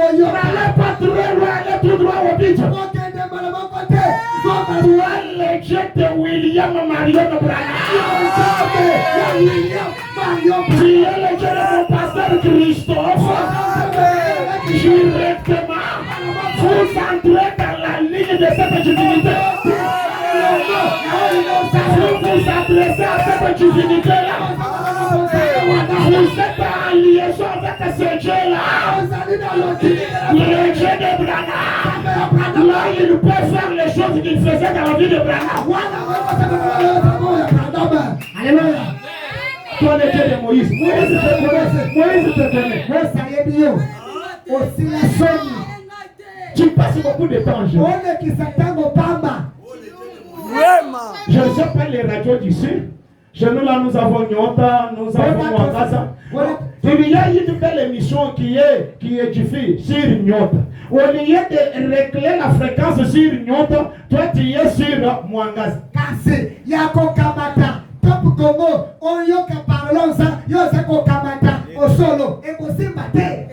N'allez pas trop loin, allez tout droit au but. Toi, les dieux de William Marion Branham. Tu es le dieu de mon pasteur Christophe. Directement, vous entrez dans la ligne de cette divinité. Vous vous adressez à cette divinité-là. Vous êtes en liaison avec ce Dieu-là. Le Dieu de Branham. Là, il peut faire les choses qu'il faisait dans la vie de Branham. Alléluia. Toi, le Dieu de Moïse. Moïse te connaît. Tu passes beaucoup de temps. Je ne sais pas les radios d'ici. Chez nous là, nous avons Nyota, nous avons Mwangaza. Il y a une belle émission qui est diffusée sur Nyota. Au lieu de régler la fréquence sur Nyota, toi tu es sur Mwangaza. Yako Kamata, Top Congo, Oyoka Parlonza, Yosako Kamata, Osolo, et aussi Mate.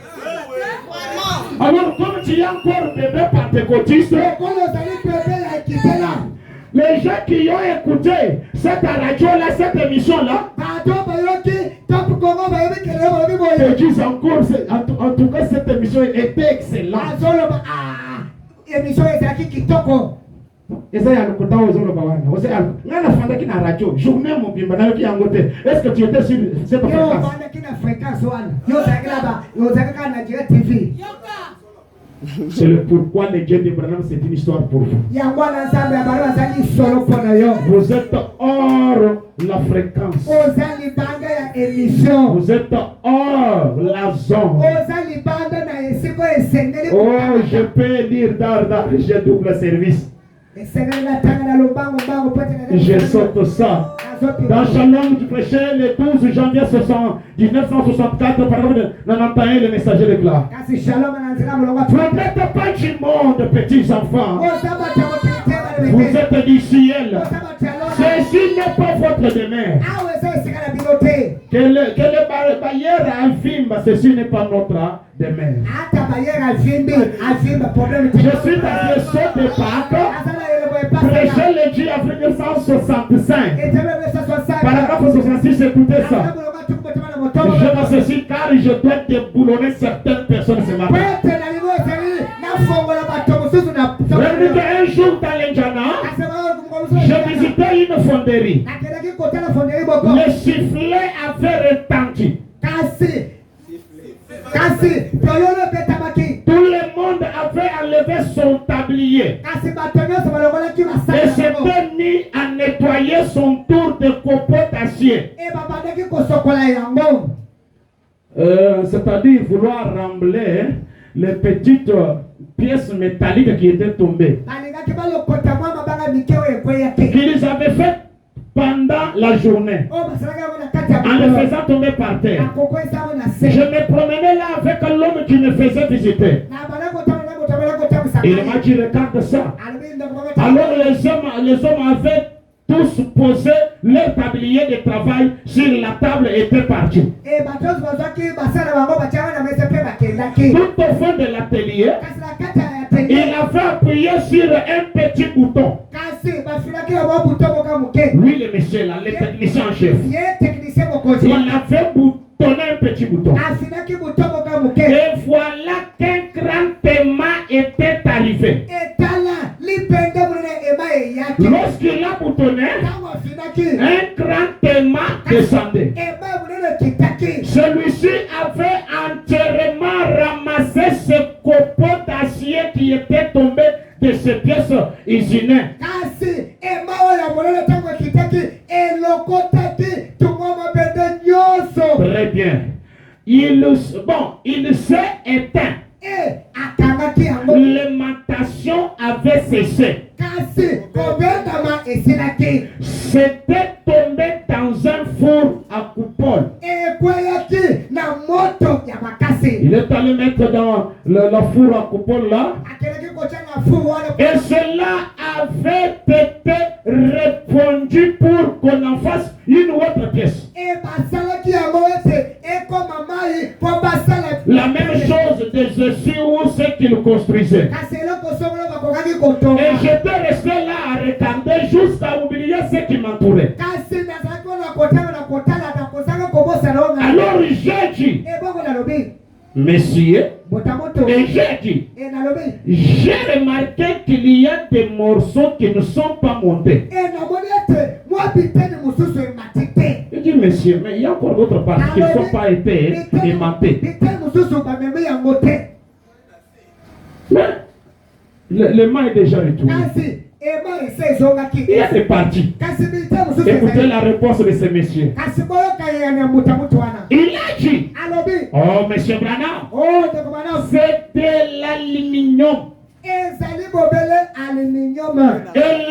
Alors, comme tu es encore bébé pentecôtiste, les gens qui ont écouté cette radio-là, cette émission-là, te disent encore, en tout cas, cette émission était excellente. Et ça, il y a le côté où ils ont le bawan. Il y a la femme qui n'a radio. Journée, mon bien, madame qui a un côté. Est-ce que tu étais sur cette fréquence? C'est le pourquoi les dieux d'Abraham, c'est une histoire pour vous. Vous êtes hors la fréquence. Vous êtes hors la zone. Oh, je peux lire Darda, j'ai double service. Je saute ça. Dans Shalom, tu prêchais le 12 janvier 1964, par exemple, 91, le messager déclare. Protète pas du monde, petits enfants. Vous êtes du ciel. Ceci n'est pas votre demeure. Que le barrière infime, ceci n'est pas notre demeure. Je suis dans le saut de Pâques. Prêcher le Dieu en 1965. Paragraphe 66, écoutez ça. Je m'en ceci car je dois déboulonner certaines personnes ce matin. Un jour dans l'Indiana, je visitais une fonderie. Le sifflet avait retenti. Tout le monde avait enlevé son tablier et s'était mis à nettoyer son tour de copeaux d'acier. C'est-à-dire vouloir rembler les petites pièces métalliques qui étaient tombées. Qu'ils avaient fait pendant la journée, en le faisant tomber par terre. Je me promenais là avec l'homme qui me faisait visiter. Il m'a dit, regarde ça. Alors les hommes avaient tous posé leur tablier de travail sur la table et étaient partis. Tout au fond de l'atelier, il avait appuyé sur un petit bouton. Lui, le monsieur là, le technicien en chef, il avait boutonné un petit bouton. Et voilà qu'un grand paiement était arrivé. Lorsqu'il a boutonné, un grand paiement descendait. Celui-ci avait entièrement ramassé ce copeau d'acier qui était tombé de ces pièces usinées. Très bien. Il s'est éteint. L'aimantation avait cessé. C'était tombé dans un four à coupole. Il est allé mettre dans le four à coupole là. Et cela avait été répondu pour qu'on en fasse une autre pièce. La même chose dessus où c'est qu'il construisait. Et j'étais resté là à regarder jusqu'à oublier ce qui m'entourait. Alors j'ai dit, Messieurs, et j'ai dit, j'ai remarqué qu'il y a des morceaux qui ne sont pas montés. Je dis, messieurs, mais il y a encore d'autres parties qui ne sont pas été aimantés. Mais le mât est déjà retourné. Il y a des parties. Écoutez la réponse de ces messieurs. Il a dit, oh, monsieur Branham, c'était l'aluminium. Et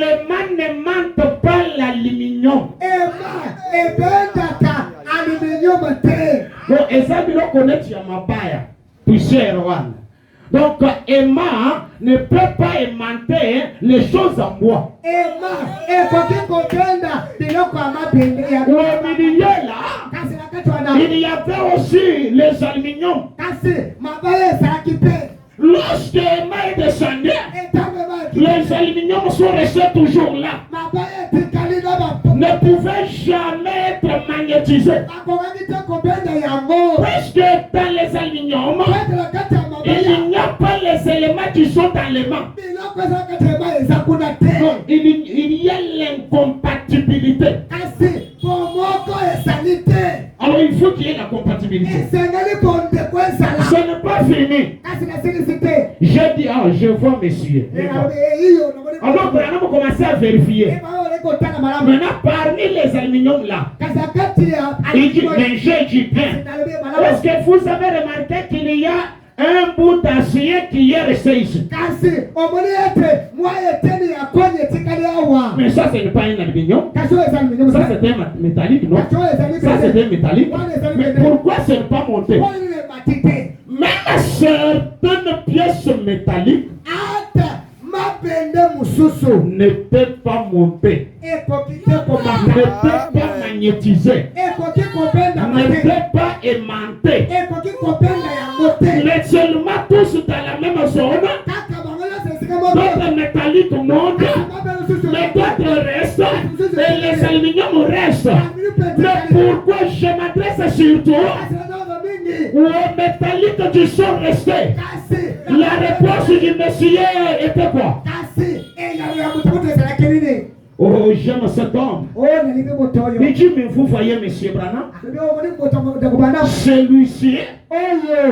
le mât ne mente pas l'aluminium. Bon, et ça, il doit connaître Yamabaya, poussière Rwanda. Donc, Emma ne peut pas aimanter les choses en bois. Au milieu là, il y avait aussi les aluminiums. aluminiums sont restés toujours là ne pouvaient jamais être magnétisés. Puisque dans les aluminiums, il n'y a pas les éléments qui sont dans les mains. Donc, il y a l'incompatibilité. Alors il faut qu'il y ait la compatibilité. Ce n'est pas fini. J'ai dit, je vois monsieur. Alors on a commencé à vérifier. Maintenant, parmi les aluminiums là, il dit, mais j'ai dit bien. Est-ce que vous avez remarqué qu'il y a un bout d'acier qui est resté ici? Mais ça, ce n'est pas un aluminium. Ça, c'est un métallique, non? Ça, c'est un métallique. Mais pourquoi ce n'est pas monté? Même certaines pièces métalliques n'étaient pas montées, n'étaient pas magnétisées, n'étaient pas aimantées. Mais seulement tous dans la même zone. D'autres métalliques montent, mais d'autres restent, et les aluminiums restent. Mais pourquoi je m'adresse surtout aux métalliques qui sont restés? La réponse du monsieur était quoi? Oh, j'aime cet homme. Il dit, mais vous voyez monsieur Branham, celui-ci,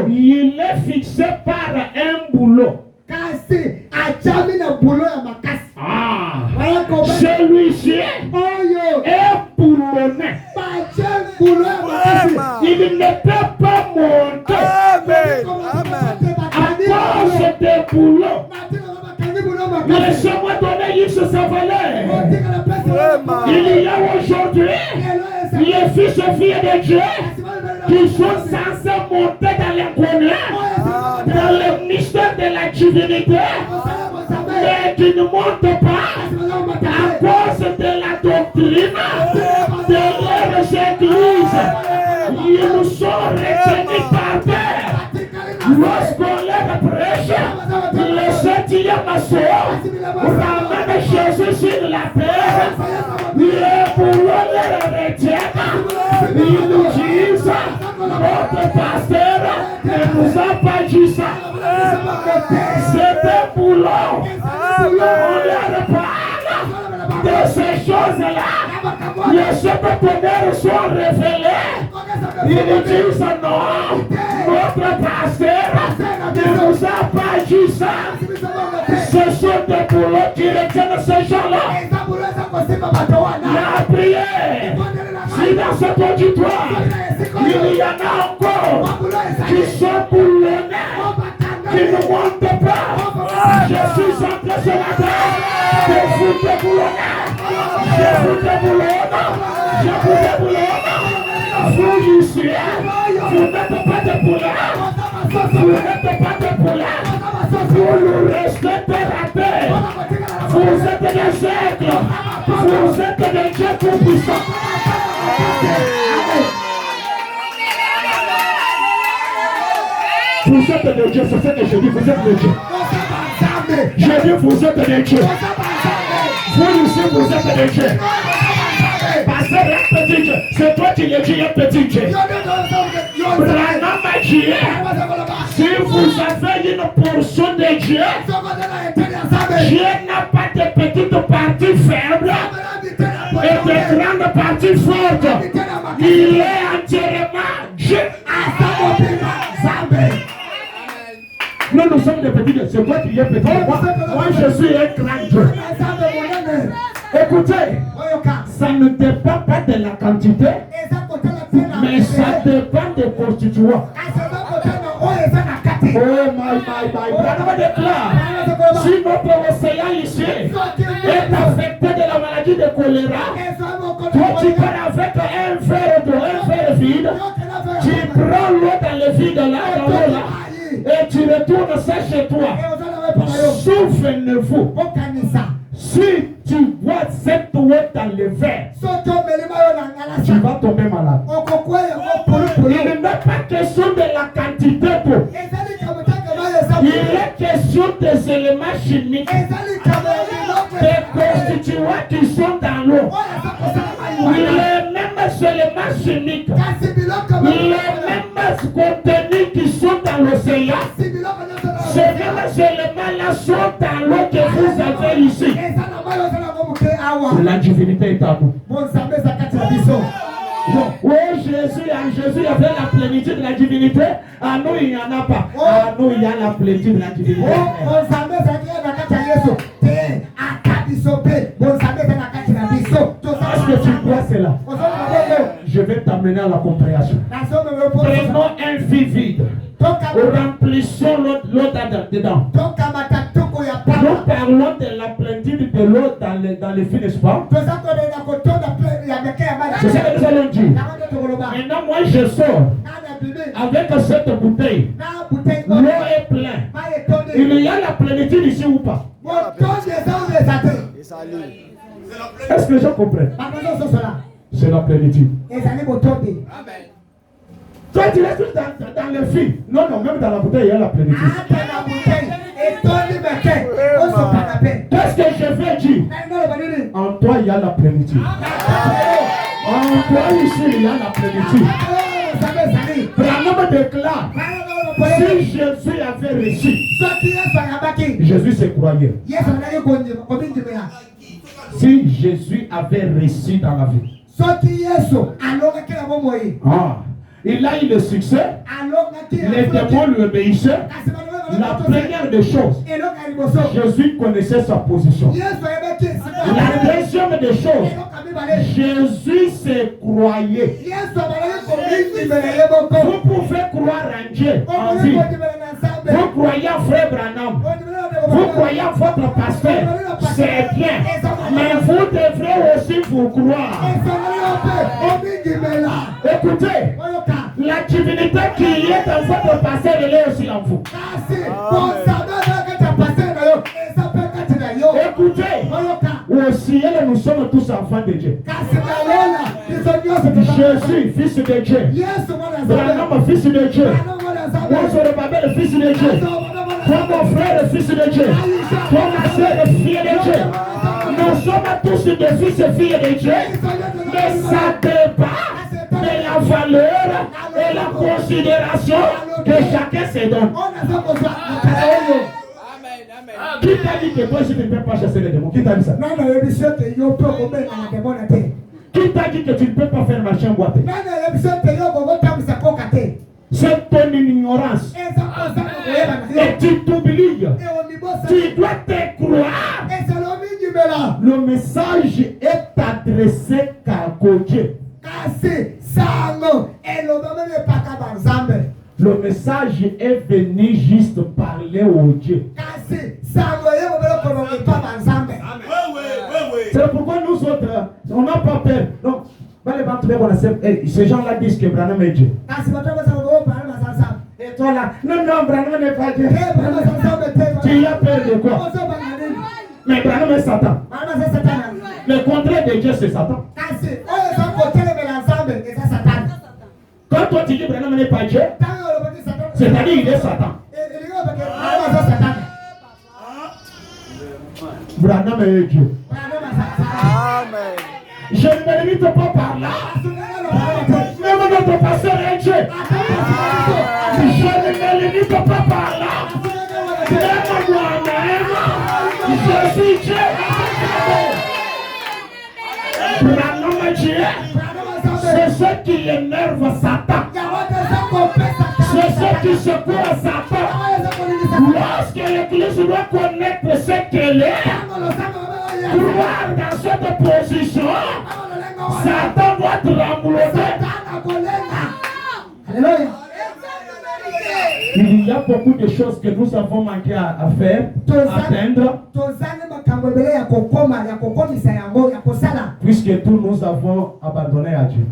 il est fixé par un boulot. Celui-ci est boulonné. Il ne peut pas monter à cause des boulots. Laissez-moi donner juste sa valeur. Il y a aujourd'hui les fils et filles de Dieu qui sont censés monter dans l'inconnu, dans le mystère de la divinité, mais qui ne montent pas à cause de la doctrine de leurs églises. Ils nous sont retenus par terre. Lorsqu'on leur prêche le septième soir, ramène Jésus sur la terre, les boulots leur retiennent. Ils nous disent, notre pasteur ne nous a pas dit ça. C'est un boulot. On leur parle de ces choses-là. Les chefs de tonnerre sont révélés. Ils nous disent non, notre pasteur ne nous a pas dit ça. Ce sont des boulots qui retiennent ces gens-là. La prière, si dans cet auditoire, il y en a encore qui sont boulonnés, qui ne montent pas. Je suis entré sur la terre de vous déboulonner. Je vous déboulonne. Je vous déboulonne. Vous ici, vous n'êtes pas des poulets. Vous n'êtes pas des poulets. Vous nous restez terre à terre. Vous êtes des siècles. Vous êtes des dieux tout-puissants. Vous êtes des dieux, c'est ce que je dis, vous êtes des dieux. Je dis, vous êtes des dieux. Vous ici, vous êtes des dieux. Parce que un petit dieu, c'est toi qui le dis, un petit dieu. Branham a dit, si vous avez une portion de Dieu, Dieu n'a pas de petites parties faibles et de grandes parties fortes. Il est entièrement Dieu. Nous sommes des petits dieux. C'est quoi qui est petit? Moi, je suis un grand Dieu. Écoutez, ça ne dépend pas de la quantité, mais ça dépend des constituants. Oh my. Branham déclare, si notre océan ici est affecté de la maladie de choléra, toi tu pars avec un verre d'eau, un verre vide, tu prends l'eau dans le vide là, dans l'eau là, et tu retournes ça chez toi. Souvenez-vous, si tu bois cette eau dans le verre, tu vas tomber malade. Il n'est pas question de la quantité d'eau. Il est question des éléments chimiques. des constituants qui sont dans l'eau. Les mêmes éléments chimiques, les mêmes contenus qui sont dans l'océan, ces mêmes éléments-là sont dans l'eau que vous avez ici. La divinité est à nous. Oui, Jésus avait la plénitude de la divinité. À nous, il n'y en a pas. À nous, il y a la plénitude de la divinité. Est-ce que tu crois cela? Je vais t'amener à la compréhension. Prenons un fil vide. Remplissons l'eau dedans. Nous parlons de la plénitude de l'eau dans les fils, n'est-ce pas? C'est ce que nous allons dire. Maintenant, moi je sors avec cette bouteille. L'eau est pleine. Il y a la plénitude ici ou pas? Est-ce que les gens comprennent? C'est la plénitude. Toi tu restes dans le fil. Non, même dans la bouteille, il y a la plénitude. Qu'est-ce que je veux dire? En toi, il y a la plénitude. En toi, ici, il y a la plénitude. Branham déclare, si Jésus avait reçu, Jésus se croyait. Si Jésus avait reçu dans la vie, il a eu le succès, les démons lui obéissaient. La première des choses, Jésus connaissait sa position. La deuxième des choses, Jésus se croyait. Vous pouvez croire en Dieu en vie. Vous croyez en frère Branham. Vous croyez en votre pasteur. C'est bien. Mais vous devrez aussi vous croire. Écoutez, la divinité qui est dans votre pasteur, elle est aussi en vous. Écoutez, au ciel, nous sommes tous enfants de Dieu. Jésus, fils de Dieu. Branham, fils de Dieu. Babel, fils de Dieu. Toi, mon frère, fils de Dieu. Toi, ma soeur, fille de Dieu. Nous sommes tous des fils et filles de Dieu. Mais ça dépend de la valeur et la considération que chacun se donne. Qui t'a dit que toi, je ne peux pas chasser les démons? Qui t'a dit ça? Qui t'a dit que tu ne peux pas faire marcher en boîte? C'est ton ignorance. Et tu t'oublies. Tu dois te croire. Le message est adressé qu'à Dieu. Le message est venu juste parler au Dieu. C'est pourquoi nous autres, on n'a pas peur. Donc, ces gens-là disent que Branham est Dieu. Et toi là, non, Branham n'est pas Dieu. Tu as peur de quoi? Mais Branham est Satan. Le contraire de Dieu, c'est Satan. Quand toi tu dis Branham n'est pas Dieu, c'est-à-dire il est Satan. Branham est Dieu. Amen. Je ne me limite pas par là. Même notre pasteur est Dieu. Je ne me limite pas par là. Même moi-même, je suis Dieu. Branham est Dieu. C'est ce qui énerve Satan. C'est ce qui secoue Satan. Lorsque l'Église doit connaître ce qu'elle est, croire dans cette position, Satan doit trembler. Alléluia. Il y a beaucoup de choses que nous avons manqué à faire, à atteindre. Puisque tous nous avons abandonné à Dieu.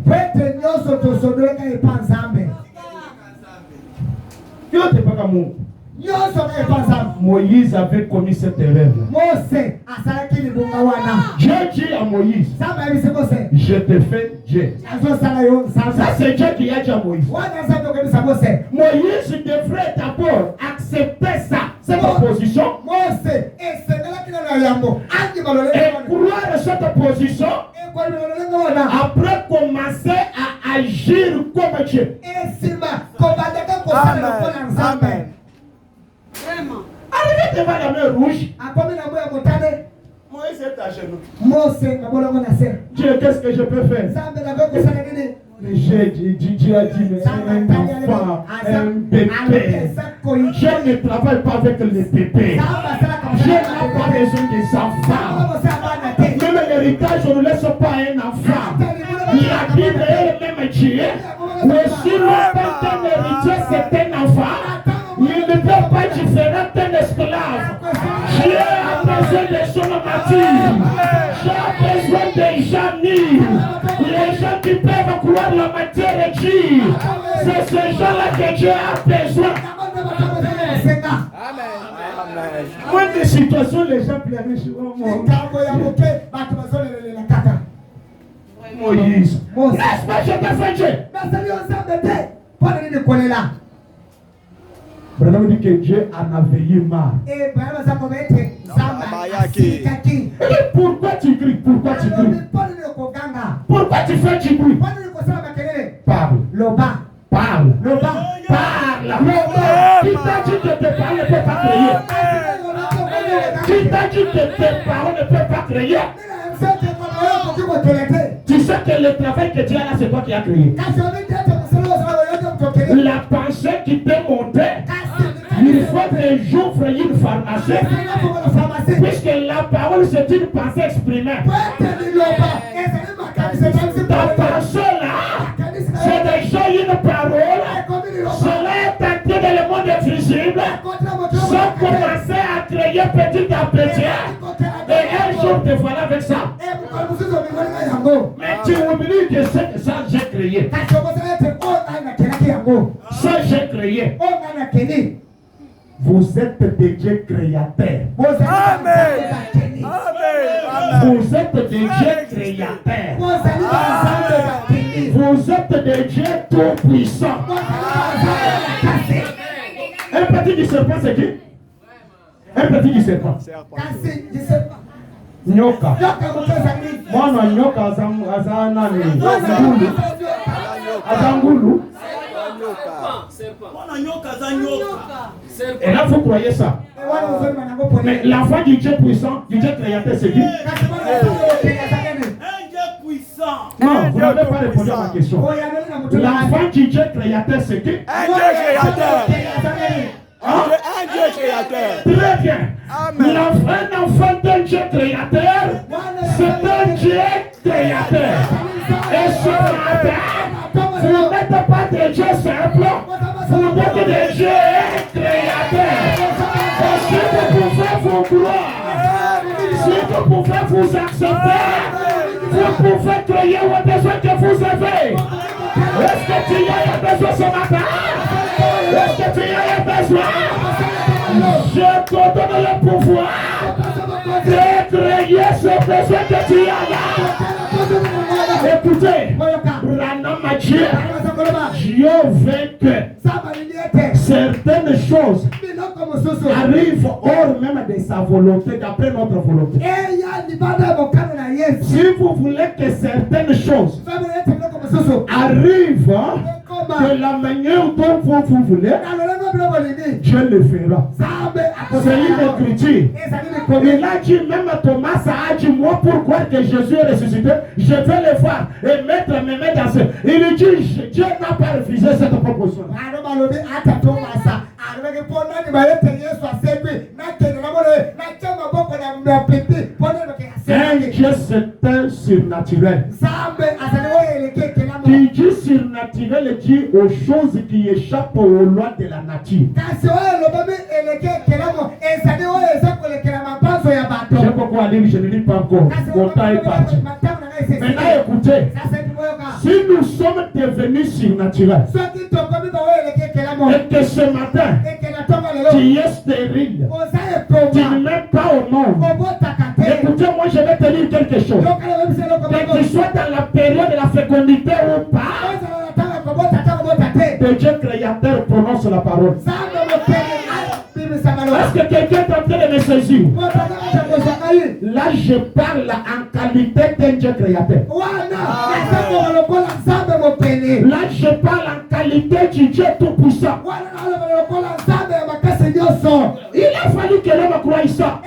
Moïse avait commis cette erreur. Dieu dit à Moïse, je te fais Dieu. Ça c'est Dieu qui a dit à Moïse. Moïse devrait d'abord accepter ça, cette opposition. Et croire cette position, après commencer à agir comme Dieu. Amen. Vraiment. Arrivé devant la mer rouge, Moïse est à genoux. Dieu, qu'est-ce que je peux faire? Mais Dieu a dit, mais un enfant, un bébé. Je ne travaille pas avec les bébés. Je n'ai pas besoin des enfants. Même l'héritage, on ne laisse pas un enfant. La Bible elle-même dit, mais si longtemps qu'un héritier c'est un enfant, il ne peut pas être différent d'un esclave. Dieu a besoin de son matures. J'ai besoin des gens mûrs. Les gens qui peuvent croire la matière et dire, c'est ces gens-là que Dieu a besoin. Moins de situations, les gens pleurent sur moi. Moïse. N'est-ce pas, je t'ai fait Dieu? Branham dit que Dieu en a veillé marre. Pourquoi tu cries? Pourquoi tu cries? Pourquoi tu fais du bruit? Parle. Parle. Parle. Qui t'a dit que tes parents ne peuvent pas crier? Qui t'a dit que tes parents ne peuvent pas crier? Tu sais que le travail que tu as là, c'est toi qui as créé. La pensée qui t'est montée, il faut que j'ouvre une pharmacie. Puisque la parole, c'est une pensée exprimée. Ta pensée là, c'est déjà une parole. Cela est entré dans le monde invisible. Sans commencer à créer petit à petit. Et un jour te voilà avec ça. Mais tu oublies que ça j'ai créé. Ça j'ai créé. Vous êtes des dieux créateurs. Amen. Vous êtes des dieux créateurs. Vous êtes des dieux tout puissants. Un petit du serpent, c'est qui? Un petit du serpent. Nyoka. Moi, non, nyoka, Azangulu. Et là, vous croyez ça. Mais l'enfant du Dieu puissant, du Dieu créateur, c'est qui? Non, vous n'avez pas répondu à ma question. L'enfant du Dieu créateur, c'est qui? Un Dieu créateur. Un Dieu créateur. Très bien. Un enfant d'un Dieu créateur, c'est un Dieu créateur. Et ce matin, vous n'êtes pas des dieux simples, vous êtes des dieux créateurs. Et si vous pouvez vous croire, si vous pouvez vous accepter, vous pouvez créer au besoin que vous avez. Est-ce que tu as un besoin ce matin? Est-ce que tu as un besoin? Je te donne le pouvoir de créer ce besoin que tu as là. Écoutez, Branham a dit, Dieu veut que certaines choses arrivent hors même de sa volonté, d'après notre volonté. Si vous voulez que certaines choses arrivent de la manière dont vous voulez, Dieu le fera. C'est une écriture. Il a dit, même Thomas a dit, moi pour croire que Jésus est ressuscité, je vais le voir et mettre mes mains dans ce. Il dit, Dieu n'a pas refusé cette proposition. Un Dieu c'est un surnaturel. Qui dit surnaturel dit aux choses qui échappent aux lois de la nature. Je peux quoi lire, je ne lis pas encore. Mon temps est parti. Maintenant écoutez, si nous sommes devenus surnaturels et que ce matin tu es stérile, tu ne mets pas au monde. Écoutez, moi je vais te dire quelque chose. Que tu sois dans la période de la fécondité ou pas, le Dieu créateur prononce la parole. Est-ce que quelqu'un est en train de me saisir? Là, je parle en qualité d'un Dieu créateur. Là, je parle en qualité du Dieu tout-puissant. Il a fallu que l'homme croie ça.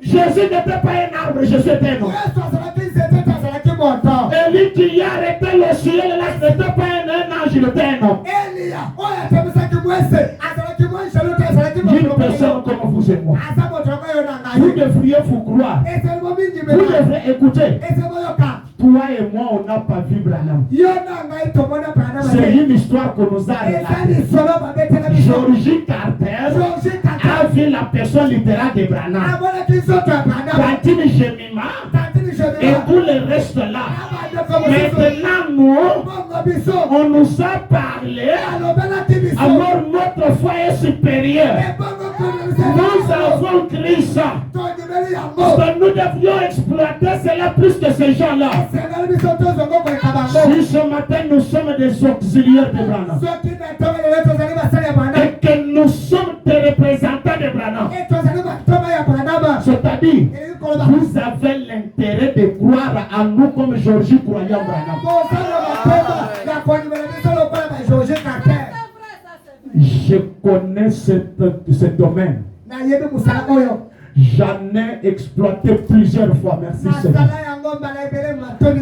Jésus n'était pas un arbre, Jésus était un homme. Élie qui a arrêté le ciel, là, ce n'était pas un ange, il était un homme. Une personne comme vous et moi. Vous devriez vous croire. Vous devrez écouter. Toi et moi, on n'a pas vu Branham. C'est une histoire qu'on nous a relatée. Georgie Carter a vu la personne littérale de Branham. Tantine Jemima et tout le reste là. Maintenant, nous, on nous a parlé. Alors notre foi est supérieure. Nous avons créé ça. Nous devions exploiter cela plus que ces gens-là. Si ce matin nous sommes des auxiliaires de Branham et que nous sommes des représentants de Branham, c'est-à-dire vous avez l'intérêt de croire en nous comme Georgie croyait en Branham. Je connais ce domaine. J'en ai exploité plusieurs fois, merci Seigneur.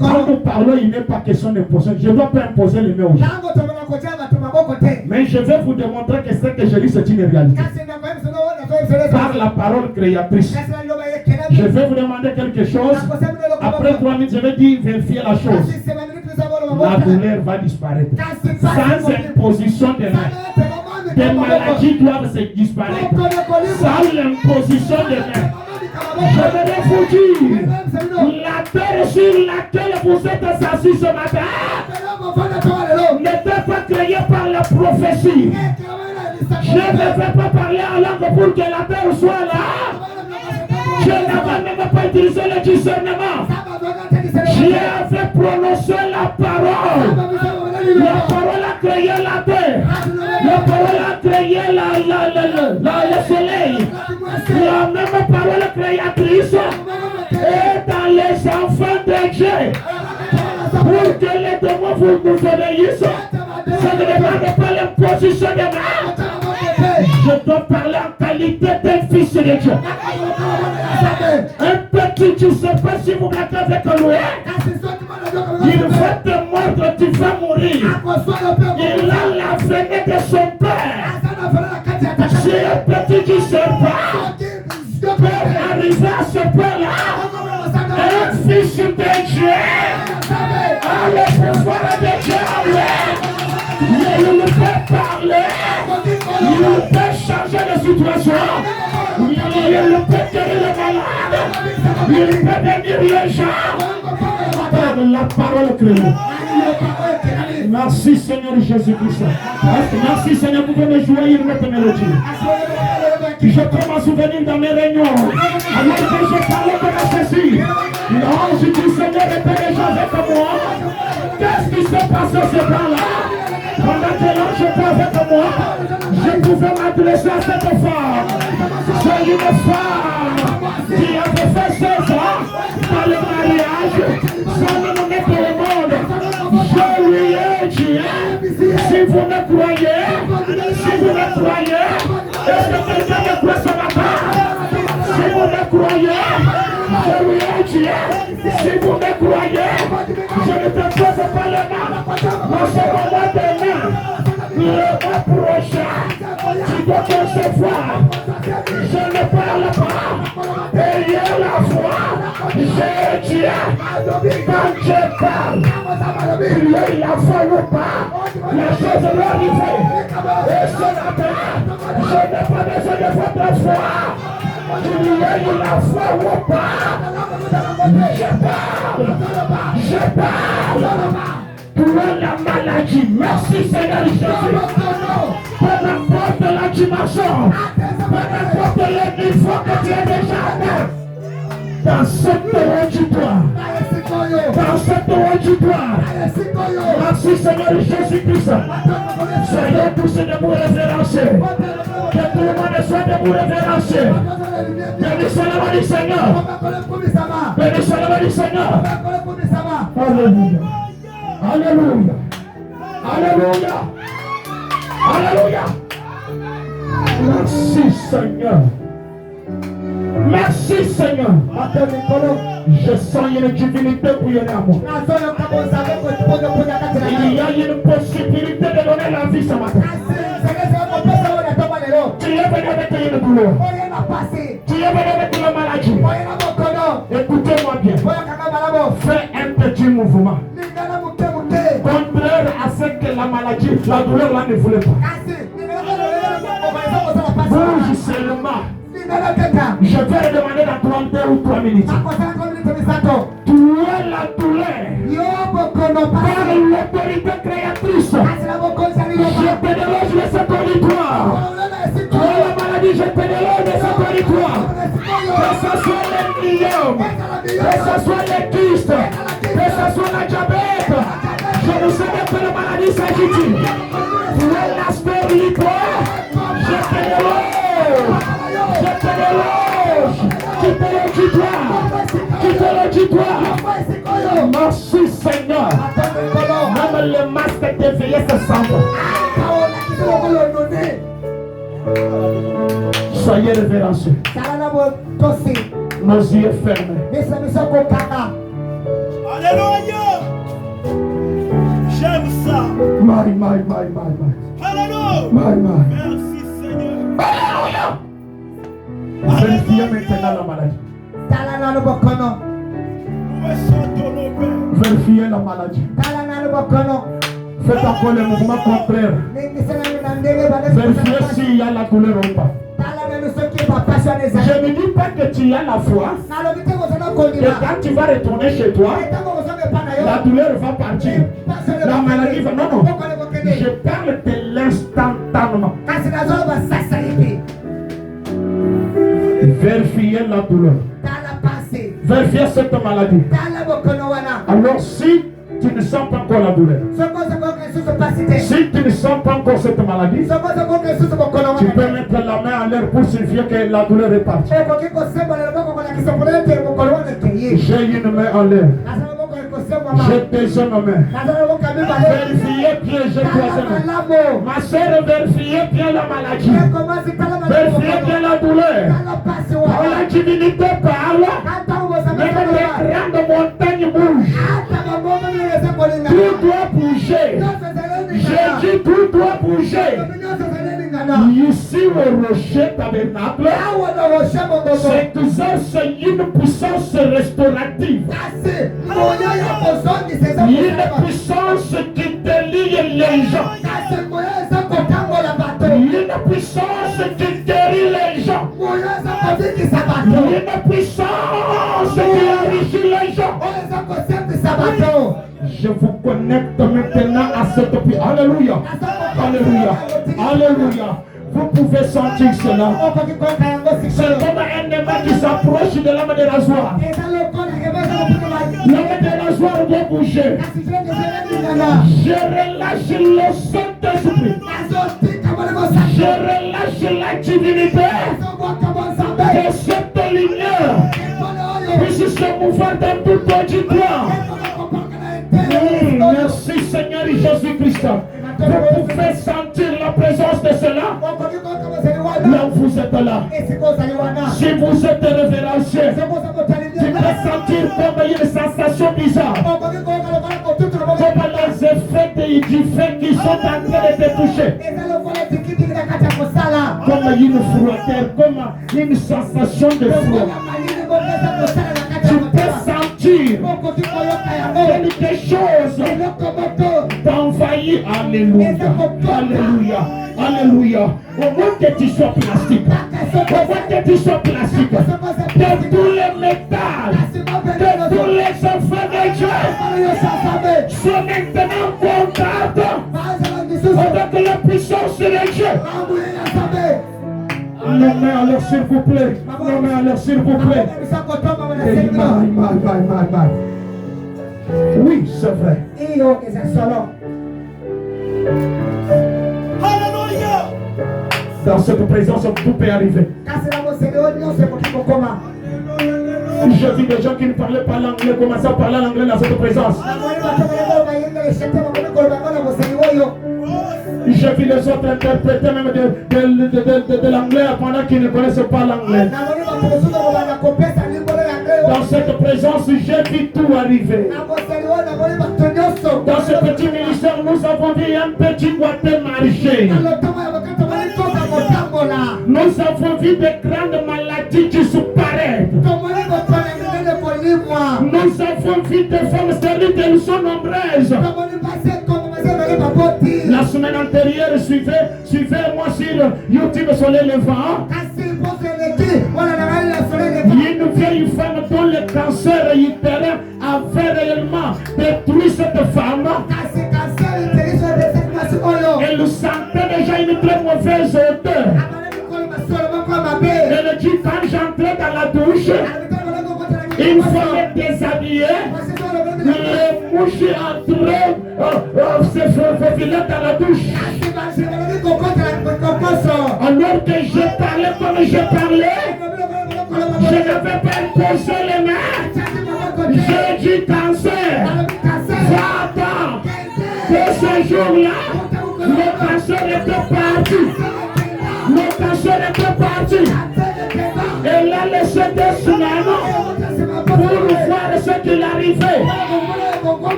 Quand nous parlons, il n'est pas question d'imposer. Je ne dois pas imposer les mains aux gens. Mais je vais vous démontrer que ce que je dis, c'est une réalité. Par la parole créatrice. Je vais vous demander quelque chose. Après 3 minutes, je vais dire, vérifier la chose. La douleur va disparaître. Sans imposition de main. Des maladies doivent se disparaître. Sans l'imposition de main. Je vais vous dire, la terre sur laquelle vous êtes assis ce matin n'était pas créée par la prophétie. Je ne vais pas parler en langue pour que la terre soit là. Je n'avais même pas utilisé le discernement. J'avais prononcé la parole. La parole a créé la terre. La parole a créé le soleil. La même parole créatrice est dans les enfants de Dieu. Pour que les démons vous obéissent, ça ne demande pas l'imposition de main. Je dois parler en qualité d'un fils de Dieu. Un petit, tu ne sais pas si vous battez avec lui. Il va te mordre, tu vas mourir. Il a la veine de son père. Si un petit qui ne sait pas peut arriver à ce point-là, un fils de Dieu a le pouvoir de Dieu. Il peut parler, il peut changer de situation, il peut guérir les malades, il peut bénir les gens. La parole créée. Merci Seigneur Jésus-Christ. Merci Seigneur, vous pouvez me jouer une autre mélodie. Je peux m'en souvenir dans mes réunions. Alors que je parlais comme ceci, l'ange du Seigneur était déjà avec moi. Qu'est-ce qui s'est passé ce temps-là? Pendant que l'ange était avec moi, je pouvais m'adresser à cette femme. C'est une femme qui avait fait 16 ans dans le mariage, sans me mettre au monde. Je lui ai dit, si vous me croyez, est-ce que quelqu'un me croit ce matin? Si vous me croyez, je lui ai dit, si vous me croyez, je ne te pose pas les mains. Moi, c'est mon mois de main. Le mois prochain, tu dois concevoir. Je ne parle pas. Ayez la foi. J'ai dit, quand je parle, il a fallu pas. La chose est arrivée. Et ce matin, je n'ai pas besoin de votre foi. Il y a eu la foi ou pas. Je parle. Pour la maladie. Merci Seigneur Jésus. Peu importe la dimension, peu importe le niveau que tu es déjà atteint. Dans cette auditoire, merci Seigneur Jésus-Christ. Soyez tous debout référencés. Que tout le monde besoin de vous révérencer. Bénissez le nom du Seigneur. Bénissez le nom du Seigneur. Alléluia. Alléluia. Alléluia. Alléluia. Merci Seigneur. Merci Seigneur. Je sens une divinité pour y aller à moi. Il y a une possibilité de donner la vie ce matin. Tu es venu avec une douleur. Tu es venu avec une maladie. Écoutez-moi bien. Fais un petit mouvement. Contraire à ce que la maladie, la douleur là ne voulait pas. Bouge seulement. Je vais le demander dans 32 ou 3 minutes. Tu es la douleur par l'autorité créatrice. Je te déloge de ce territoire. Tu es la maladie, je te déloge de ce territoire. Que ce soit les myélome, que ce soit les kystes, que ce soit la diabète. Je ne sais pas que la maladie s'agit-il. Tu es la stérilité. Je te déloge. Je te déloge. Quitte-le-toi. Merci Seigneur. Même le masque d'éveillé se sent. Soyez révérencieux. Nos yeux fermés. Alléluia. J'aime ça. Alléluia. Merci Seigneur. Alléluia. Vérifiez maintenant la maladie. Vérifiez la maladie. Faites encore le mouvement contraire. Vérifiez s'il y a la douleur ou pas. Je ne dis pas que tu as la foi. Et quand tu vas retourner chez toi, la douleur va partir. La maladie va... Non. Je parle de l'instantanément. Vérifiez la douleur. Vérifiez cette maladie. Alors si tu ne sens pas encore la douleur, si tu ne sens pas encore cette maladie, tu peux mettre la main en l'air pour signifier que la douleur est partie. J'ai une main en l'air. J'ai deuxième main. Vérifiez bien, j'ai troisième main. Ma soeur, vérifiez bien la maladie. Vérifiez bien la douleur. Quand la divinité parle, même les grandes montagnes bougent. Tout doit bouger. J'ai dit tout doit bouger. Ici au rocher tabernacle, c'est une puissance restaurative. Une puissance qui délie les gens. Une puissance qui guérit les gens. Une puissance qui enrichit les gens. Je vous connecte maintenant à cette puissance. Alléluia. Alléluia. Alléluia. Vous pouvez sentir cela. C'est comme un aimant qui s'approche de l'âme de rasoir. L'âme de rasoir doit bouger. Je relâche le Saint-Esprit. Je relâche la divinité de cette lumière puisse se mouvoir dans tout auditoire. Merci Seigneur Jésus-Christ. Vous pouvez sentir la présence de cela. Là où vous êtes là. Si vous êtes révérencié, tu peux sentir comme une sensation bizarre. Comme les effets du fait qui sont en train de te toucher. Comme une froideur, comme une sensation de froid. Tu peux sentir quelque chose t'envahir. Alléluia. Alléluia. Alléluia. Au moins que tu sois plastique. Au moins que tu sois plastique. De tous les métals. De tous les enfants de Dieu. Sois maintenant contact avec la puissance de Dieu. Non mais alors s'il vous plaît. Non mais alors s'il vous plaît. Oui, c'est vrai. Alléluia. Dans cette présence, tout peut arriver. Je vis des gens qui ne parlaient pas l'anglais, commencent à parler l'anglais dans cette présence. Je vis les autres interpréter même de l'anglais pendant qu'ils ne connaissent pas l'anglais. Dans cette présence, j'ai vu tout arriver. Dans ce petit ministère, nous avons vu un petit boité marcher. Nous avons vu des grandes maladies disparaître. Nous avons vu des femmes stériles, elles sont nombreuses. La semaine antérieure, suivez-moi sur YouTube sur l'éléphant. Une vieille femme dont le cancer utérin avait réellement détruit cette femme. Elle sentait déjà une très mauvaise odeur. Elle dit quand j'entrais dans la douche, une fois déshabillée, les mouches entraient se faufiler dans la douche. Alors que je parlais comme je parlais, je n'avais pas posé les mains. J'ai dit cancer, va-t'en. De ce jour-là, le cancer était parti. Le cancer était parti. Elle a laissé des semaines pour voir ce qu'il arrivait.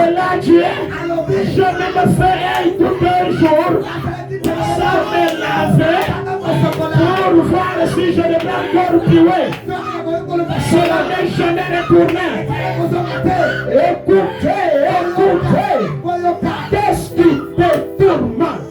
Elle a dit, je vais me faire tous les jours, ça me laver, pour voir si je devrais encore tuer. Cela n'est jamais retourné. Écoutez, qu'est-ce qui te tourmente?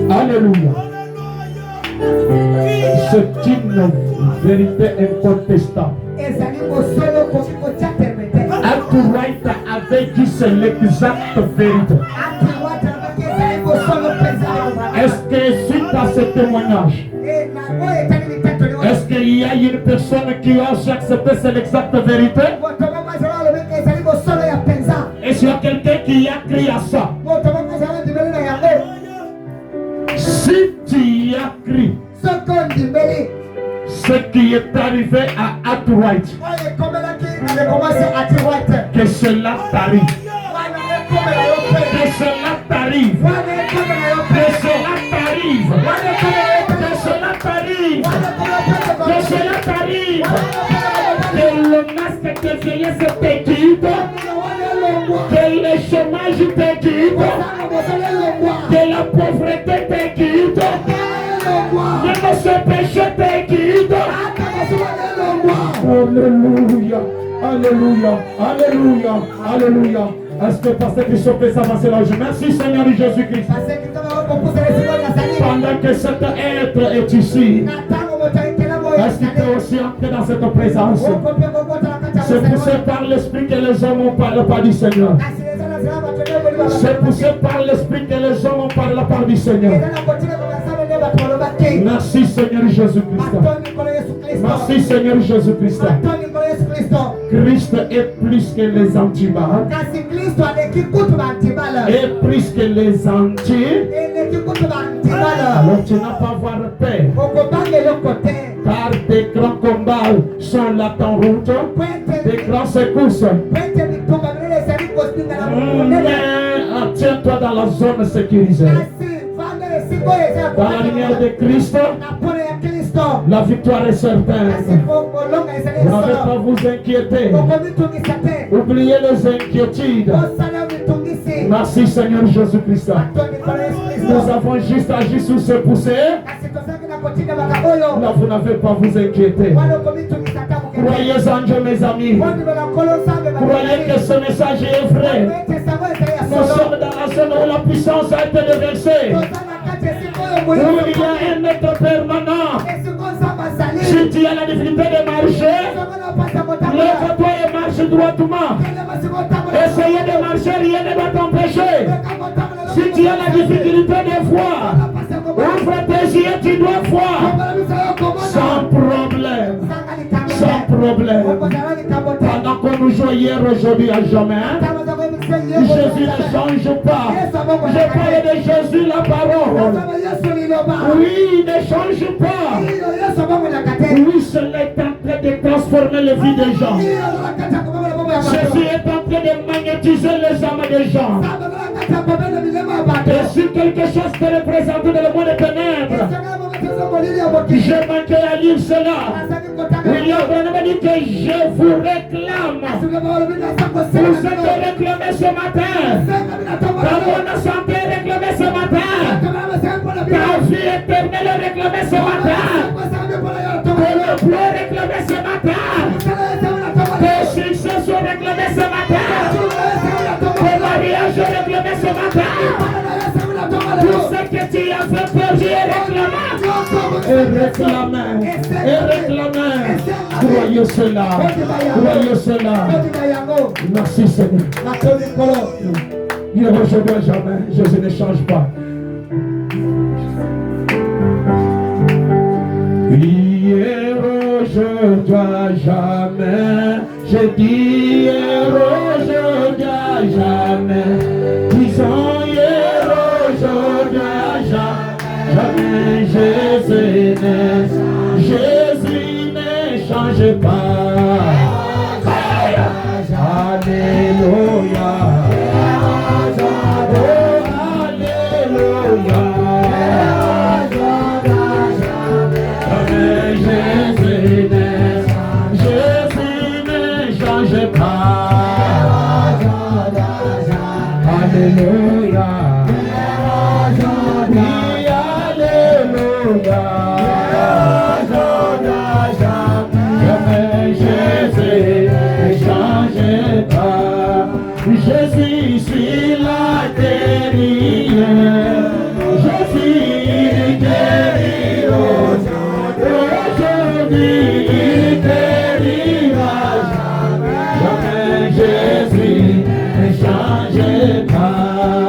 Alléluia. C'est une vérité incontestable. Arthurite avait dit c'est l'exacte vérité. Est-ce que suite à ce témoignage, est-ce qu'il y a une personne qui a accepté c'est l'exacte vérité? Est-ce qu'il y a quelqu'un qui a crié à ça? Si tu as crié ce qui est arrivé à Arthurite, que cela t'arrive. Que cela t'arrive. Que cela t'arrive. Que cela t'arrive. Que cela t'arrive. Que le masque de vieillesse te quitte. Que le chômage te quitte. Que la pauvreté te quitte. Que ce péché te quitte. Alléluia. Alléluia. Alléluia. Alléluia. Est-ce que parce que je peux s'avancer là? Merci Seigneur Jésus-Christ. Pendant que cet être est ici, est-ce qu'il peut aussi entrer dans cette présence? C'est poussé par l'esprit que les hommes ne parlent pas du Seigneur. C'est poussé par l'esprit que les hommes ne parlent pas du Seigneur. Merci Seigneur Jésus-Christ. Merci Seigneur Jésus-Christ. Christ est plus que les antiballes. Et plus que les anti. Alors tu n'as pas avoir peur. Car des grands combats sont là en route. Des grandes secousses. Tiens-toi dans la zone sécurisée. Dans la lumière de Christ, la victoire est certaine. Vous n'avez pas à vous inquiéter. Oubliez les inquiétudes. Merci Seigneur Jésus-Christ. Nous avons juste agi sur ce poussé. Là, vous n'avez pas à vous inquiéter. Croyez en Dieu, mes amis. Croyez que ce message est vrai. Nous sommes dans la zone où la puissance a été déversée. Où il y a un être permanent Si tu as la difficulté de marcher, lève-toi et marche droitement. Essayez de marcher, rien ne va t'empêcher. Si tu as la difficulté de voir, ouvre tes yeux, tu dois voir. Sans problème. Sans problème. Pendant qu'on nous joue hier, aujourd'hui, à jamais. Jésus ne change pas. Je parle de Jésus, la parole. Oui, il ne change pas. Oui, cela est en train de transformer les vies des gens. Jésus est en train de magnétiser les âmes des gens. Et si quelque chose te représente dans le monde des ténèbres, je manquais à lire cela. William Branham dit que je vous réclame. Vous êtes réclamés ce matin. Ta bonne santé est réclamée ce matin. Ta vie éternelle est réclamée ce matin. Ton emploi est réclamé ce matin. Tes succès sont réclamés ce matin. Ton mariage est réclamé ce matin. Tout ce que tu as fait perdu est réclamé. Et réclamé. Et réclamé. Croyez cela. Croyez cela. Merci Seigneur. Hier, aujourd'hui, jamais. Jésus ne change pas. Hier, aujourd'hui, jamais. Je dis hier, aujourd'hui, jamais. Disons hier, aujourd'hui, jamais. Jésus ne change pas. Alléluia. Alléluia. Jamais Jésus ne change pas. Jésus suis la guérison. Jésus guérit aujourd'hui, il guérira jamais. Jamais Jésus ne change pas.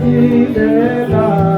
Il est là.